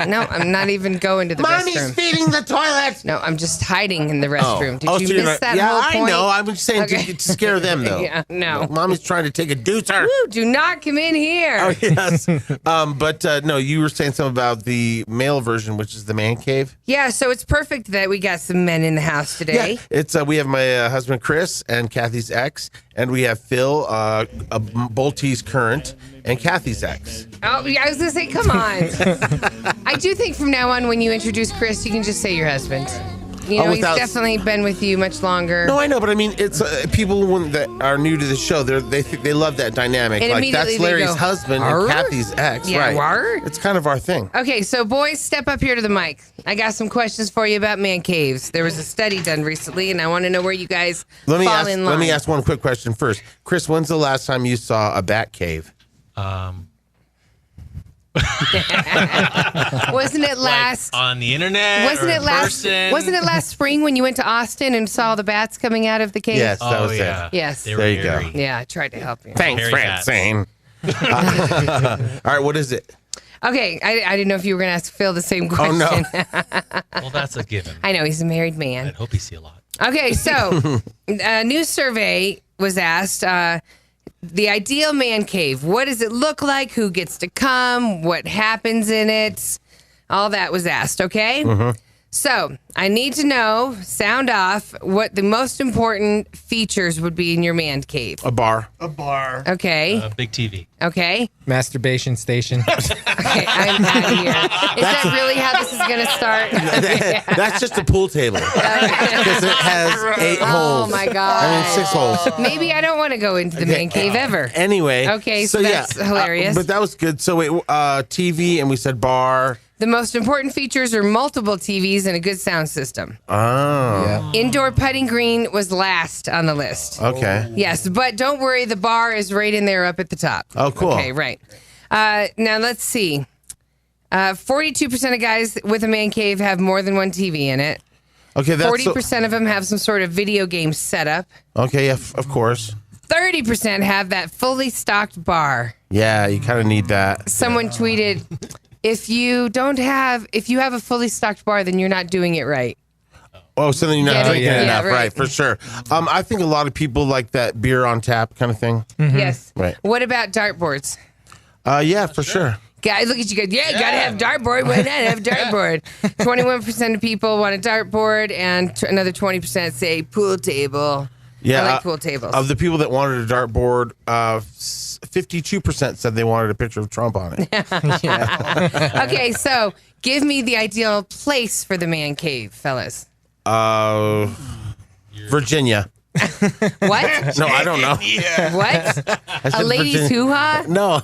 No, I'm not even going to the Mommy's restroom. feeding the toilet. No, I'm just hiding in the restroom. Did so you you're miss not- that yeah, whole I point? know. I'm just saying Okay. to scare them, though. Yeah, no. Mommy's trying to take a deucer. Woo, do not come in here. Oh, yes. But no, you were saying something about the male version, which is the man cave. Yeah, so it's perfect that we got some men in the house today. Yeah, it's we have my husband Chris and Kathy's ex, and we have Phil, Bolte's current, and Kathy's ex. Oh, yeah, I was going to say, come on. I do think from now on, when you introduce Chris, you can just say your husband. You know, without- he's definitely been with you much longer. No, I know, but I mean, it's people that are new to the show. They love that dynamic. And Like immediately that's they Larry's go, husband "Arr?" and Kathy's ex. Yeah, right? "Arr?" It's kind of our thing. Okay, so boys, step up here to the mic. I got some questions for you about man caves. There was a study done recently, and I want to know where you guys fall in line. Let me ask one quick question first. Chris, when's the last time you saw a bat cave? Wasn't it last? On the internet? Wasn't or it in last? person? Wasn't it last spring when you went to Austin and saw the bats coming out of the cave? Yes, that Oh, was yeah. it. Yes. They were There you go. hairy. Yeah, I tried to help you. Thanks, Hairy bats. Francine. All right, what is it? Okay, I didn't know if you were going to ask Phil the same Oh question. no. Well, that's a given. I know he's a married man. I'd hope you see a lot. Okay, so a new survey was asked. The ideal man cave. What does it look like? Who gets to come? What happens in it? All that was asked, okay? So I need to know, sound off, what the most important features would be in your man cave. A bar. A bar. Okay, Big TV. okay. Masturbation station. Okay, I'm out of here. Is that really how this is going to start? That's just a pool table because it has 8 holes. Oh, my God. I mean 6 holes. Maybe I don't want to go into the man cave ever. Anyway. Okay, so that's hilarious. But that was good. So wait, TV and we said bar. The most important features are multiple TVs and a good sound system. Oh. Yeah. Indoor putting green was last on the list. Okay. Yes, but don't worry, the bar is right in there up at the top. Oh, cool. Okay, right. Now let's see. 42% of guys with a man cave have more than one TV in it. Okay, that's 40% of them have some sort of video game setup. okay, yeah, of course. 30% have that fully stocked bar. Yeah, you kind of need that. Someone tweeted, if you have a fully stocked bar, then you're not doing it right. Oh, so then you're not drinking enough, right. right? For sure. I think a lot of people like that beer on tap kind of thing. Yes. Right. What about dartboards? Yeah, for sure. Guys, look at you guys. Yeah, gotta have dartboard. Why not have dartboard? 21% of people want a dartboard, and another 20% say pool table. Yeah, I like pool tables. Of the people that wanted a dartboard, 52% said they wanted a picture of Trump on it. Okay, so give me the ideal place for the man cave, fellas. Virginia. What? No, I don't know. What? I said A lady's Virginia. hoo-ha? No,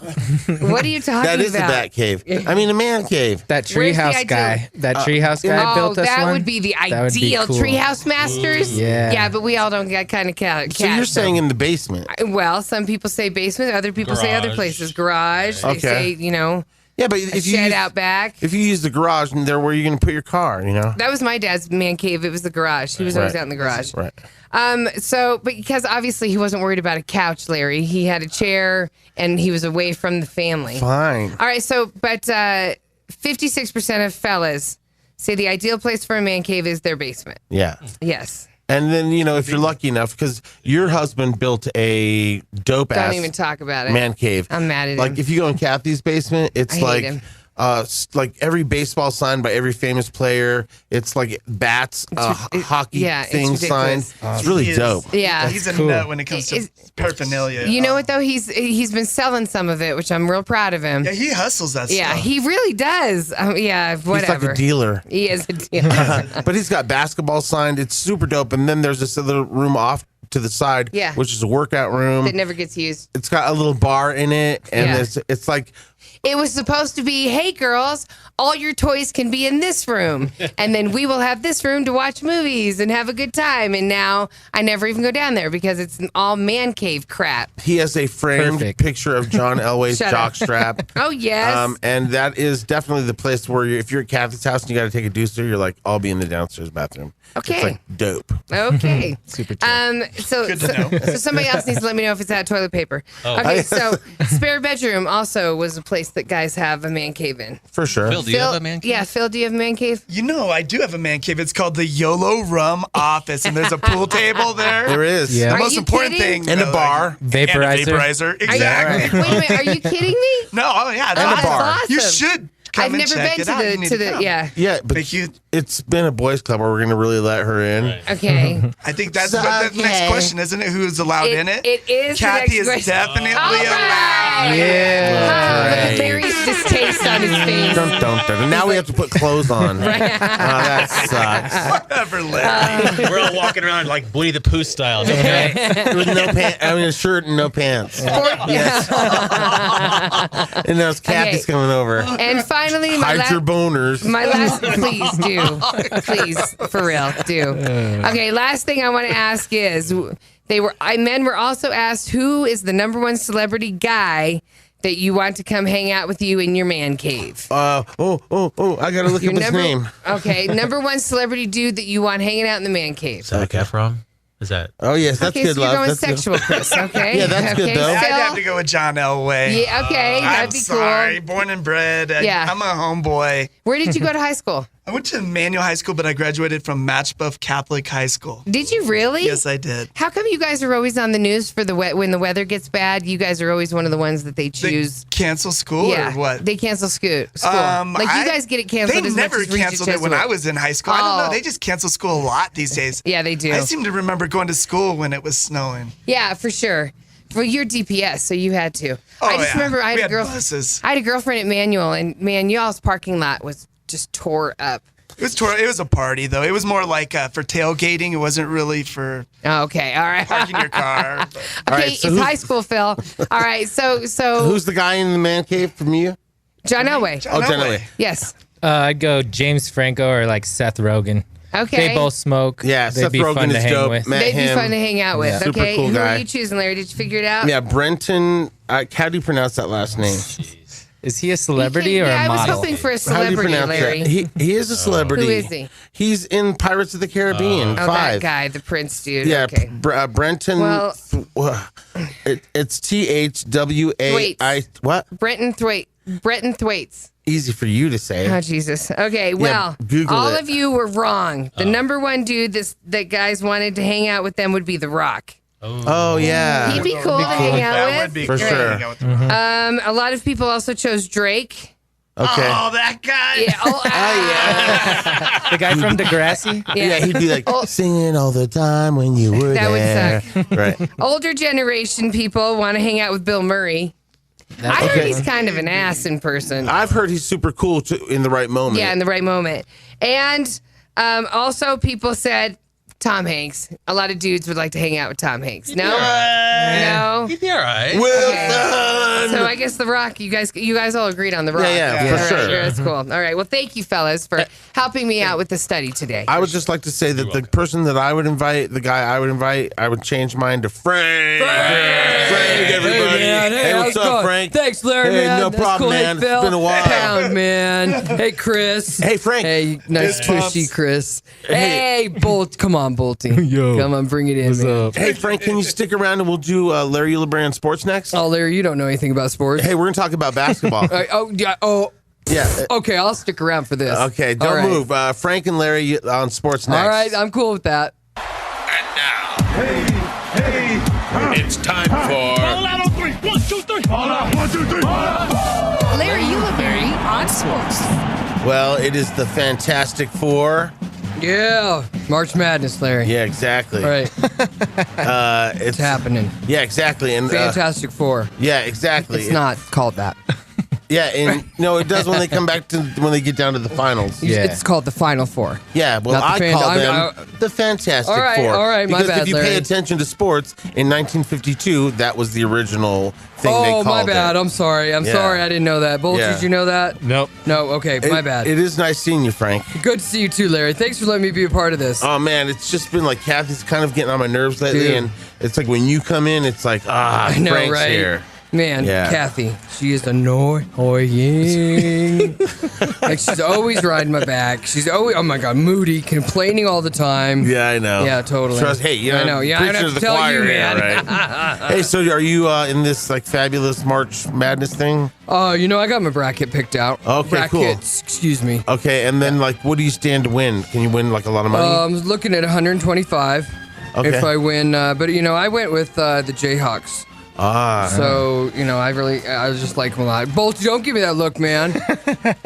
What are you talking about? that is a bat cave. I mean, a man cave. That Where's the treehouse ideal- guy. That treehouse guy Oh, built us that one. would be the That would be ideal. cool. Treehouse Masters? Yeah. Yeah, but we all don't get kind of cash. So you're saying in the basement? Well, some people say basement, other people say other Garage. places. Garage. They Okay. say, Yeah, but a if you shed use, out back. if you use the garage, and there, where are you going to put your car? You know. That was my dad's man cave. It was the garage. He was always Right. out in the garage. Right. But because obviously he wasn't worried about a couch, Larry. He had a chair and he was away from the family. Fine. All right, but 56% of fellas say the ideal place for a man cave is their basement. Yeah. Yes. And then, if you're lucky enough, because your husband built a dope Don't ass even talk about it. man cave. I'm mad at Like him. if you go in Kathy's basement, it's I hate like him. like every baseball sign by every famous player. It's like bats, hockey yeah, it's thing signed. ridiculous. It's really He is- dope. Yeah. He's a cool. nut when it comes to Is- paraphernalia. You know what though? He's been selling some of it, which I'm real proud of him. Yeah, he hustles that Yeah, stuff. he really does. Yeah, whatever. He's like a dealer. He is a dealer. But he's got basketball signed. It's super dope. And then there's this little room off to the side, Yeah. which is a workout room. that never gets used. It's got a little bar in it, and Yeah. it's like It was supposed to be, hey girls, all your toys can be in this room, and then we will have this room to watch movies and have a good time. And now I never even go down there because it's an all man cave crap. he has a framed Perfect. picture of John Elway's Shut up. jockstrap. Oh yes. And that is definitely the place where if you're at Kathy's house and you got to take a deucer, you're like, I'll be in the downstairs bathroom. Okay. It's like dope. Okay. Super chill. So somebody else needs to let me know if it's out of toilet paper. Oh. Okay, so spare bedroom also was a place that guys have a man cave in. For sure. Phil, do you have a man cave? Yeah, Phil, do you have a man cave? You know, I do have a man cave. It's called the Yolo Rum office, and there's a pool table there. There is. Yeah. The Are most you important kidding? thing. And a though, bar. And a Vaporizer. vaporizer. Are you- Exactly. Wait a minute, are you kidding me? No, oh yeah, And a that's bar. Awesome. You should come I've and never check been it to out. You the need to the come. yeah. Yeah, but Thank you. it's been a boys' club where we're going to really let her in. Right. Okay. I think that's what the next question, isn't it? Who's allowed in it? It is. Kathy the is next question. definitely All right. allowed. Yeah. Look at Larry's distaste on his face. Dun, dun, dun. And now we have to put clothes on. That sucks. Whatever, Larry. We're all walking around like Winnie the Pooh style. Okay. With no pants. I mean, a shirt and no pants. Yes. And now Kathy's Okay. coming over. And finally, my Hide your boners. last, please do, please, for real, do. Okay, last thing I want to ask is, men were also asked who is the number one celebrity guy that you want to come hang out with you in your man cave. I gotta look up his name. Okay, number one celebrity dude that you want hanging out in the man cave. Zac Efron? Is that? Oh yes, that's Okay, good, so you're love. going That's good. sexual, Chris. Okay. Yeah, that's good, okay, though. I'd Phil? have to go with John Elway. Yeah. Okay, I'm that'd be sorry. cool. Born and bred. Yeah. I'm a homeboy. Where did you go to high school? I went to Manual High School, but I graduated from Matchbuff Catholic High School. Did you really? Yes, I did. How come you guys are always on the news for when the weather gets bad? You guys are always one of the ones that they They choose. cancel school Yeah, or what? they cancel school. Like you guys get it canceled. They as never much as Regis canceled it when Jesuit. I was in high school. I don't Oh. know. They just cancel school a lot these days. Yeah, they do. I seem to remember going to school when it was snowing. Yeah, for sure. Well, you're DPS, so you had to. Oh, I just yeah. remember I We had a had girl. buses. I had a girlfriend at Manual, and Manual's parking lot was just tore up. It was a party though. It was more like for tailgating. It wasn't really for Oh, okay, all right. parking your car. But Okay, right, so it's who's- high school, Phil. All right, so Who's the guy in the man cave from you? John Elway. Oh, John Elway. Yes. I'd go James Franco or like Seth Rogen. Okay. They both smoke. Yeah, They'd Seth be Rogen fun to is hang dope. with. Met They'd be him. fun to hang out with. Yeah. Super Okay, cool who guy. are you choosing, Larry? Did you figure it out? Yeah, Brenton. How do you pronounce that last name? Is he a celebrity or a I was model? hoping for a How do you celebrity, pronounce Larry. that? He is a celebrity. Who is he? He's in Pirates of the Caribbean 5. that guy, the Prince dude. Yeah, Okay. Brenton. Well- It's THWAI. What? Brenton Thwaites. Easy for you to say. Oh, Jesus. Okay, well, Google all it. of you were wrong. The number one dude that guys wanted to hang out with them would be The Rock. Oh yeah. He'd be cool to hang out with. For sure. A lot of people also chose Drake. Okay. Oh, that guy. Yeah. The guy from Degrassi? Yeah, he'd be like singing all the time when you were That would there. suck. Right. Older generation people want to hang out with Bill Murray. I heard he's kind of an ass in person. I've heard he's super cool in the right moment. Yeah, in the right moment. And also people said Tom Hanks. A lot of dudes would like to hang out with Tom Hanks. No? No? He'd be all right. Wilson. So I guess The Rock, you guys all agreed on The Rock. Yeah, for All right, sure. That's cool. All right. Well, thank you, fellas, for helping me out with the study today. I would just like to say that the person that I would invite, the guy I would invite, I would change mine to Frank. Frank, everybody. Hey, what's up, Frank? Thanks, Larry, Hey, man. no That's problem, cool. man. Hey, Phil. It's been a while. Pound, man. Hey, Chris. Hey, Frank. Hey, nice Fist tushy, bumps. Chris. Hey, Bolt. Come on, Bolty. Yo. Come on, bring it in, man. Hey, Frank, can you stick around and we'll do Larry Ulibrand Sports next? Oh, Larry, you don't know anything about sports. Hey, we're going to talk about basketball. Yeah. Oh, Yeah. okay. I'll stick around for this. Okay, don't All right. move. Frank and Larry on sports next. All right, I'm cool with that. And now, it's time for Larry, you look very on sports. Well, it is the Fantastic Four. Yeah, March Madness, Larry. Yeah, exactly. All right, It's it's happening. Yeah, exactly. And Fantastic Four. yeah, exactly. It's not called that. Yeah, and no, it does when they come back to when they get down to the finals. Yeah. It's called the Final Four. Yeah, well, Not the I call fan- them the Fantastic All right, Four. all right, my because bad, if you Larry. pay attention to sports, in 1952, that was the original thing they Oh, called my bad. it. I'm sorry. I'm Yeah. sorry. I didn't know that. Bolt, Yeah. did you know that? Nope. No. Okay, my bad. It is nice seeing you, Frank. Good to see you too, Larry. Thanks for letting me be a part of this. Oh man, it's just been like Kathy's kind of getting on my nerves lately, Dude. and it's like when you come in, it's like I know, Frank's right? here. Man, Yeah. Kathy, she is annoying. Like she's always riding my back. She's always, oh my God, moody, complaining all the time. Yeah, I know. Yeah, totally. Hey, you know, I know. Yeah, I don't preaching have to the tell choir you, here, man. right? Hey, so are you in this like fabulous March Madness thing? Oh, you know, I got my bracket picked out. Okay, cool. Brackets, excuse me. Okay, and then like, what do you stand to win? Can you win like a lot of money? I'm looking at 125 Okay. if I win. But you know, I went with the Jayhawks. So you know, I was just like, well, Bolt, don't give me that look, man.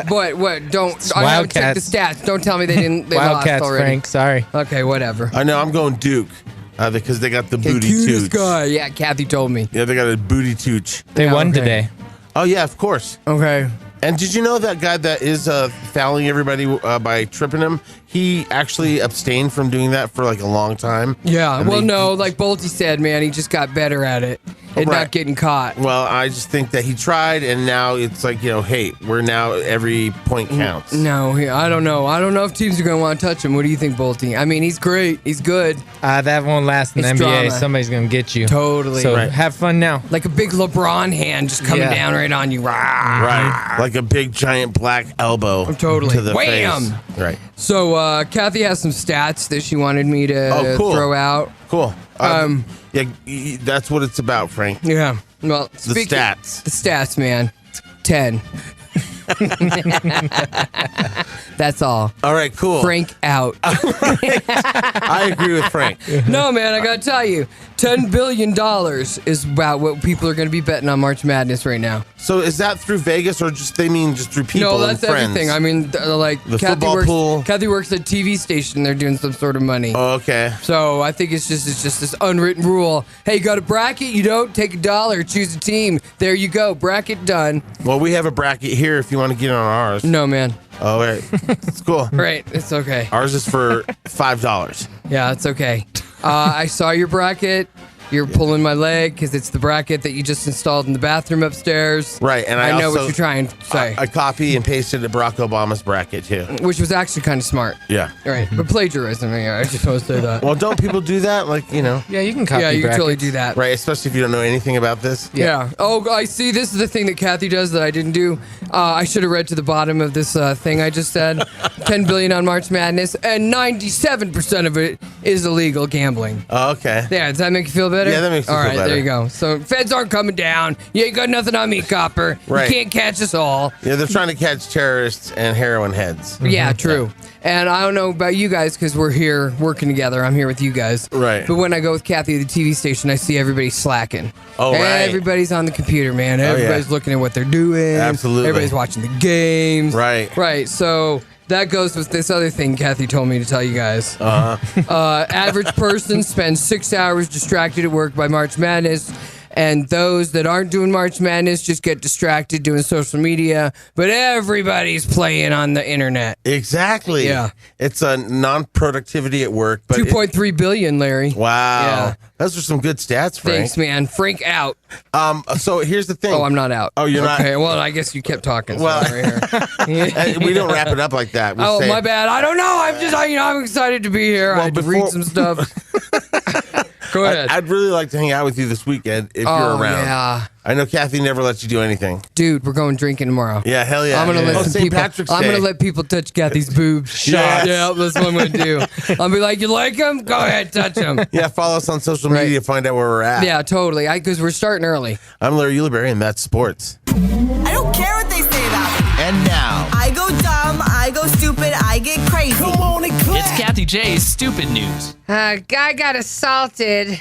What? Don't. I haven't checked the stats. Don't tell me they didn't. They Wildcats, lost already. Frank. Sorry. Okay, whatever. I know. I'm going Duke because they got the The booty cutest tooch. guy. Yeah, Kathy told me. Yeah, they got a booty tooch. They Yeah, won okay. today. Oh yeah, of course. Okay. And did you know that guy that is fouling everybody by tripping him? He actually abstained from doing that for like a long time. Yeah. And Well, they- no, like Bolty said, man, he just got better at it and Right. not getting caught. Well, I just think that he tried, and now it's like, you know, hey, we're now every point counts. No, I don't know. I don't know if teams are going to want to touch him. What do you think, Bolty? I mean, he's great. He's good. That won't last in the It's NBA. drama. Somebody's going to get you. Totally. So Right. have fun now. Like a big LeBron hand just coming Yeah. down right on you. Rah. Right. Like a big, giant black elbow Totally. to the Wham! face. Right. So, Kathy has some stats that she wanted me to Oh, cool. throw out. Cool. Um, Yeah, that's what it's about, Frank. Yeah. Well, The stats. The stats, man. 10. That's all. All right, cool. Frank out. I agree with Frank. No, man, I gotta tell you, $10 billion is about what people are gonna be betting on March Madness right now. So is that through Vegas or just they mean just through people No, that's and friends? everything. I mean, like The football works, pool. Kathy works at a TV station. They're doing some sort of money. Oh, okay. So I think it's just this unwritten rule. Hey, you got a bracket? You don't take $1, choose a team. There you go, bracket done. Well, we have a bracket here if you want to get on ours. No, man. Oh, right. It's cool. Right, it's okay. Ours is for $5. Yeah, it's okay. I saw your bracket. You're pulling my leg because it's the bracket that you just installed in the bathroom upstairs. Right, and I know also, what you're trying to say. I copy and pasted Barack Obama's bracket too. Which was actually kind of smart. Yeah. Right, but plagiarism, I just want to say that. Well, don't people do that? Like, you know. Yeah, you can copy Yeah, you can brackets. totally do that. Right, especially if you don't know anything about this. Yeah. Oh, I see. This is the thing that Kathy does that I didn't do. I should have read to the bottom of this thing I just said. 10 billion on March Madness, and 97% of it is illegal gambling. Oh, okay. Yeah, does that make you feel better? Yeah, that makes me all feel right, better. there you go. So feds aren't coming down. You ain't got nothing on me, copper. Right. You can't catch us all. Yeah, they're trying to catch terrorists and heroin heads. Yeah, true. And I don't know about you guys because we're here working together. I'm here with you guys. Right. But when I go with Kathy to the TV station, I see everybody slacking. Oh, right. Everybody's on the computer, man. yeah. Everybody's looking at what they're doing. Absolutely. Everybody's watching the games. Right. Right. So that goes with this other thing Kathy told me to tell you guys. Average person spends 6 hours distracted at work by March Madness. And those that aren't doing March Madness just get distracted doing social media. But everybody's playing on the internet. Exactly. Yeah. It's a non-productivity at work. But 2.3 billion, Larry. Wow. Yeah. Those are some good stats, Frank. Thanks, man. Frank out. So here's the thing. Oh, I'm not out. Oh, you're not? Okay, well, I guess you kept talking. So Well- right here. We don't wrap it up like that. We Oh, say, my bad. I don't know. I'm just, I'm excited to be here. I had to read some stuff. Go ahead. I'd really like to hang out with you this weekend if you're around. Yeah. I know Kathy never lets you do anything. Dude, we're going drinking tomorrow. Yeah, hell yeah. I'm gonna let Oh, some St. people. Patrick's I'm Day. gonna let people touch Kathy's boobs. Yes. Yeah, that's what I'm gonna do. I'll be like, you like them? Go ahead, touch them. Yeah, follow us on social media to find out where we're at. Yeah, totally. Because we're starting early. I'm Larry Uliberry, and that's sports. I don't care what they say about me. And now, I go dumb, I go stupid, I get crazy. Come on and clap. It's Kathy J's Stupid News. Guy got assaulted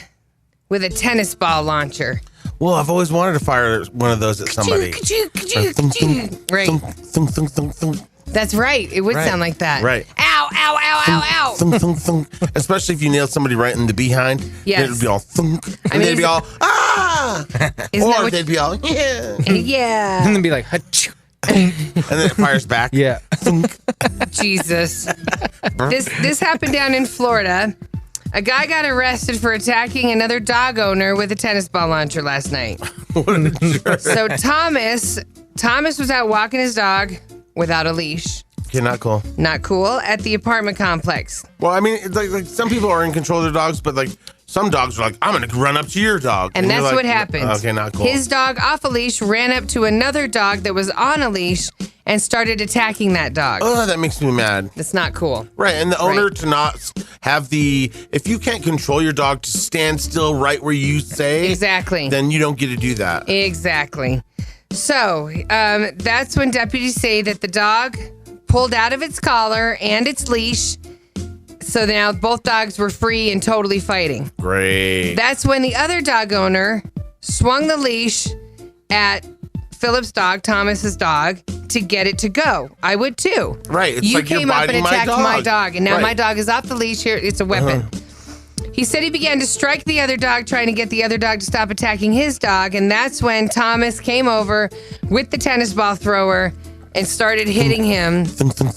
with a tennis ball launcher. Well, I've always wanted to fire one of those at somebody. Right. Thunk, thunk, thunk, thunk. That's right. It would Right. sound like that. Right. Ow, ow, ow, ow, ow. Thunk, thunk, thunk. Especially if you nail somebody right in the behind. Yes. Then it'd be all thunk. And mean, they'd be is all, ah! Isn't that Or what- they'd be all, yeah. Yeah. And then be like, "Hachoo." And then it fires back. Yeah. Jesus. This happened down in Florida. A guy got arrested for attacking another dog owner with a tennis ball launcher last night. So Thomas was out walking his dog without a leash. Okay, not cool. Not cool at the apartment complex. Well, I mean, it's like some people are in control of their dogs, but like some dogs are like, I'm going to run up to your dog. And you're that's like, what happened. Okay, not cool. His dog off a leash ran up to another dog that was on a leash and started attacking that dog. Oh, that makes me mad. That's not cool. Right, and the owner Right. to not have if you can't control your dog to stand still right where you say, Exactly. then you don't get to do that. Exactly. So that's when deputies say that the dog pulled out of its collar and its leash. So now both dogs were free and totally fighting. Great. That's when the other dog owner swung the leash at Philip's dog, Thomas's dog, to get it to go. I would too. Right. It's You like you're came up and biting my attacked my dog. dog, and now Right. my dog is off the leash. Here, it's a weapon. He said he began to strike the other dog, trying to get the other dog to stop attacking his dog, and that's when Thomas came over with the tennis ball thrower and started hitting him.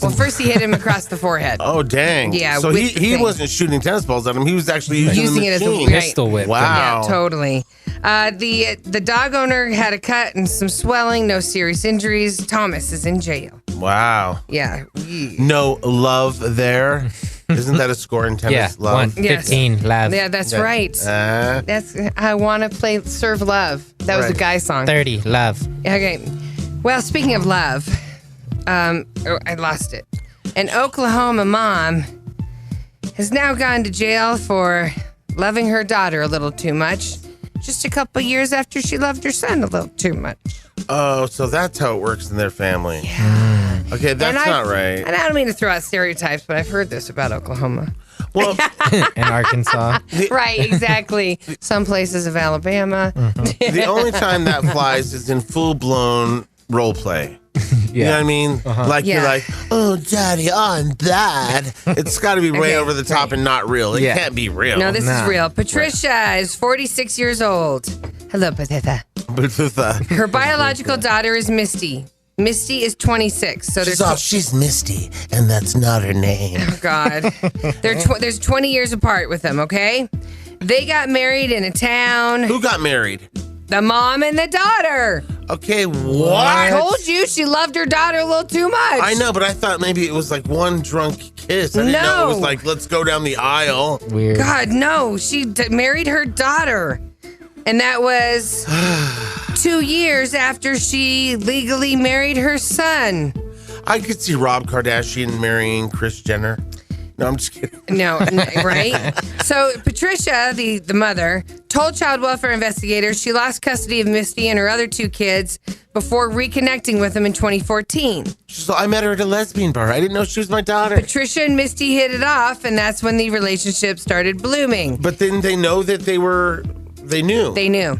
Well, first he hit him across the forehead. Oh, dang. Yeah, So with he the thing. wasn't shooting tennis balls at him. He was actually using the it as a machine. Pistol whip. Wow. Yeah, totally. The dog owner had a cut and some swelling, no serious injuries. Thomas is in jail. Wow. Yeah. No love there. Isn't that a score in tennis? Yeah. Love. 115 love. Yeah, that's right. That's I want to serve love. That was a Right. guy song. 30 love. Okay. Well, speaking of love, I lost it. An Oklahoma mom has now gone to jail for loving her daughter a little too much. Just a couple years after she loved her son a little too much. Oh, so that's how it works in their family. Yeah. Okay, that's not right. And I don't mean to throw out stereotypes, but I've heard this about Oklahoma. Well, In Arkansas. Right, exactly. Some places of Alabama. the only time that flies is in full-blown role play. You know what I mean? Like Yeah. you're like, oh, daddy, I'm bad. It's got to be way Okay, over the top and not real. It Yeah. can't be real. No, this Nah. is real. Patricia is 46 years old. Hello, Patricia. But with, Her biological daughter is Misty. Misty is 26. So there's she's Misty, and that's not her name. God. There's 20 years apart with them, okay? They got married in a town. Who got married? The mom and the daughter. Okay, what? I told you she loved her daughter a little too much. I know, but I thought maybe it was like one drunk kiss. I didn't know it was like, let's go down the aisle. Weird. God, no. She married her daughter. And that was 2 years after she legally married her son. I could see Rob Kardashian marrying Kris Jenner. No, I'm just kidding. No, right? So Patricia, the mother, told child welfare investigators she lost custody of Misty and her other 2 kids before reconnecting with them in 2014. So I met her at a lesbian bar. I didn't know she was my daughter. Patricia and Misty hit it off, and that's when the relationship started blooming. But then they know that they knew. They knew.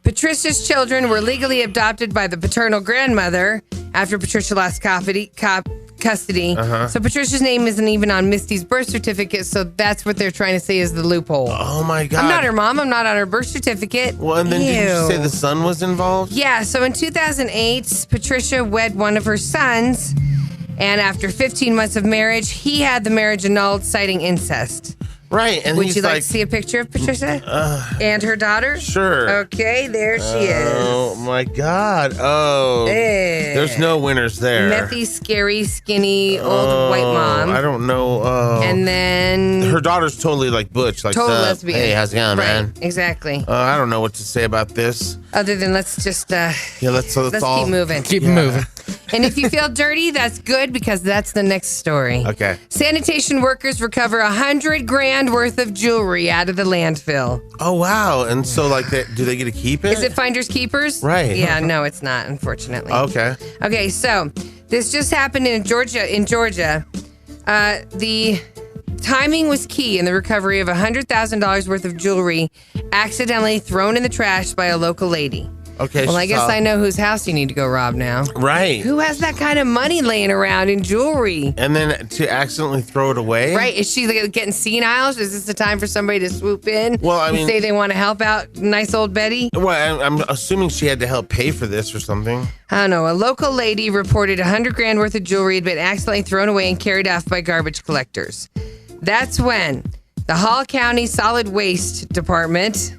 Patricia's children were legally adopted by the paternal grandmother after Patricia lost custody. So Patricia's name isn't even on Misty's birth certificate, so that's what they're trying to say is the loophole. Oh my God. I'm not her mom. I'm not on her birth certificate. Well, and then did you say the son was involved? Yeah, so in 2008, Patricia wed one of her sons, and after 15 months of marriage, he had the marriage annulled, citing incest. Right, and Would you like to see a picture of Patricia and her daughter? Sure. Okay, there she is. Oh my God! Oh, there's no winners there. Methy, scary, skinny, old white mom. I don't know. And then her daughter's totally like butch, like total lesbian. Hey, how's it going, man? Exactly. I don't know what to say about this. Other than let's just let's keep moving. Keep moving. And if you feel dirty, that's good because that's the next story. Okay. Sanitation workers recover $100,000 worth of jewelry out of the landfill. Oh wow! And so, like, do they get to keep it? Is it finders keepers? Right. Yeah. No, it's not. Unfortunately. Okay. Okay. So this just happened in Georgia. The timing was key in the recovery of $100,000 worth of jewelry accidentally thrown in the trash by a local lady. Okay. Well, I guess I know whose house you need to go rob now. Right. Who has that kind of money laying around in jewelry? And then to accidentally throw it away? Right. Is she getting senile? Is this the time for somebody to swoop in? Well, I mean, and say they want to help out nice old Betty? Well, I'm assuming she had to help pay for this or something. I don't know. A local lady reported $100,000 worth of jewelry had been accidentally thrown away and carried off by garbage collectors. That's when the Hall County Solid Waste Department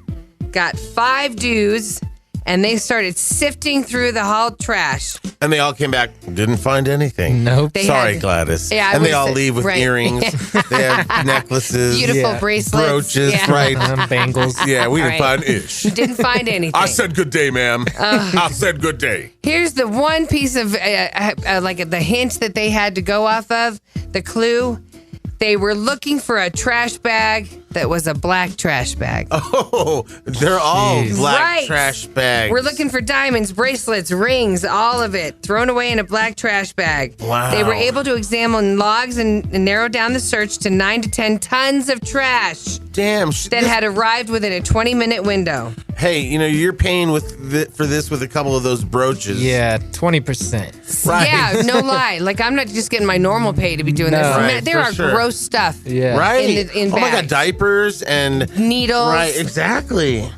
got 5 dues. And they started sifting through the hauled trash. And they all came back, didn't find anything. Nope. Sorry, Gladys. Yeah, and they all leave with earrings. They have necklaces. Beautiful bracelets. Brooches, right. Bangles. Yeah, we didn't find ish. Didn't find anything. I said good day, ma'am. I said good day. Here's the one piece of, like the hint that they had to go off of, the clue. They were looking for a trash bag that was a black trash bag. Oh, they're all black Right. trash bags. We're looking for diamonds, bracelets, rings, all of it thrown away in a black trash bag. Wow. They were able to examine logs and narrow down the search to 9 to 10 tons of trash Damn. that had arrived within a 20-minute window. Hey, you're paying for this with a couple of those brooches. Yeah, 20%. Right. Yeah, no lie. Like, I'm not just getting my normal pay to be doing this. Right, There for are sure. gross stuff. Yeah. Right. In oh my God, bags. diapers and Needles. Right, exactly.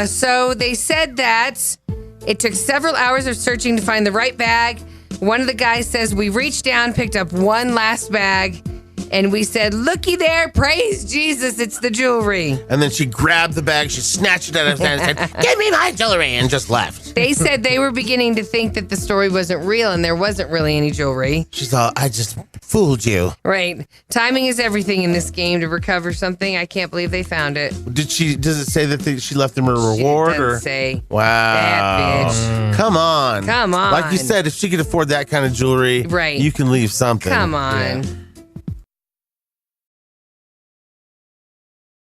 So they said that it took several hours of searching to find the right bag. One of the guys says, we reached down, picked up one last bag, and we said, looky there, praise Jesus, it's the jewelry. And then she grabbed the bag, she snatched it out of his hand and said, give me my jewelry, and just left. They said they were beginning to think that the story wasn't real and there wasn't really any jewelry. She thought, I just fooled you. Right. Timing is everything in this game to recover something. I can't believe they found it. Does it say that she left them a reward? She doesn't or say. Wow. That bitch. Come on. Come on. Like you said, if she could afford that kind of jewelry, Right. you can leave something. Come on.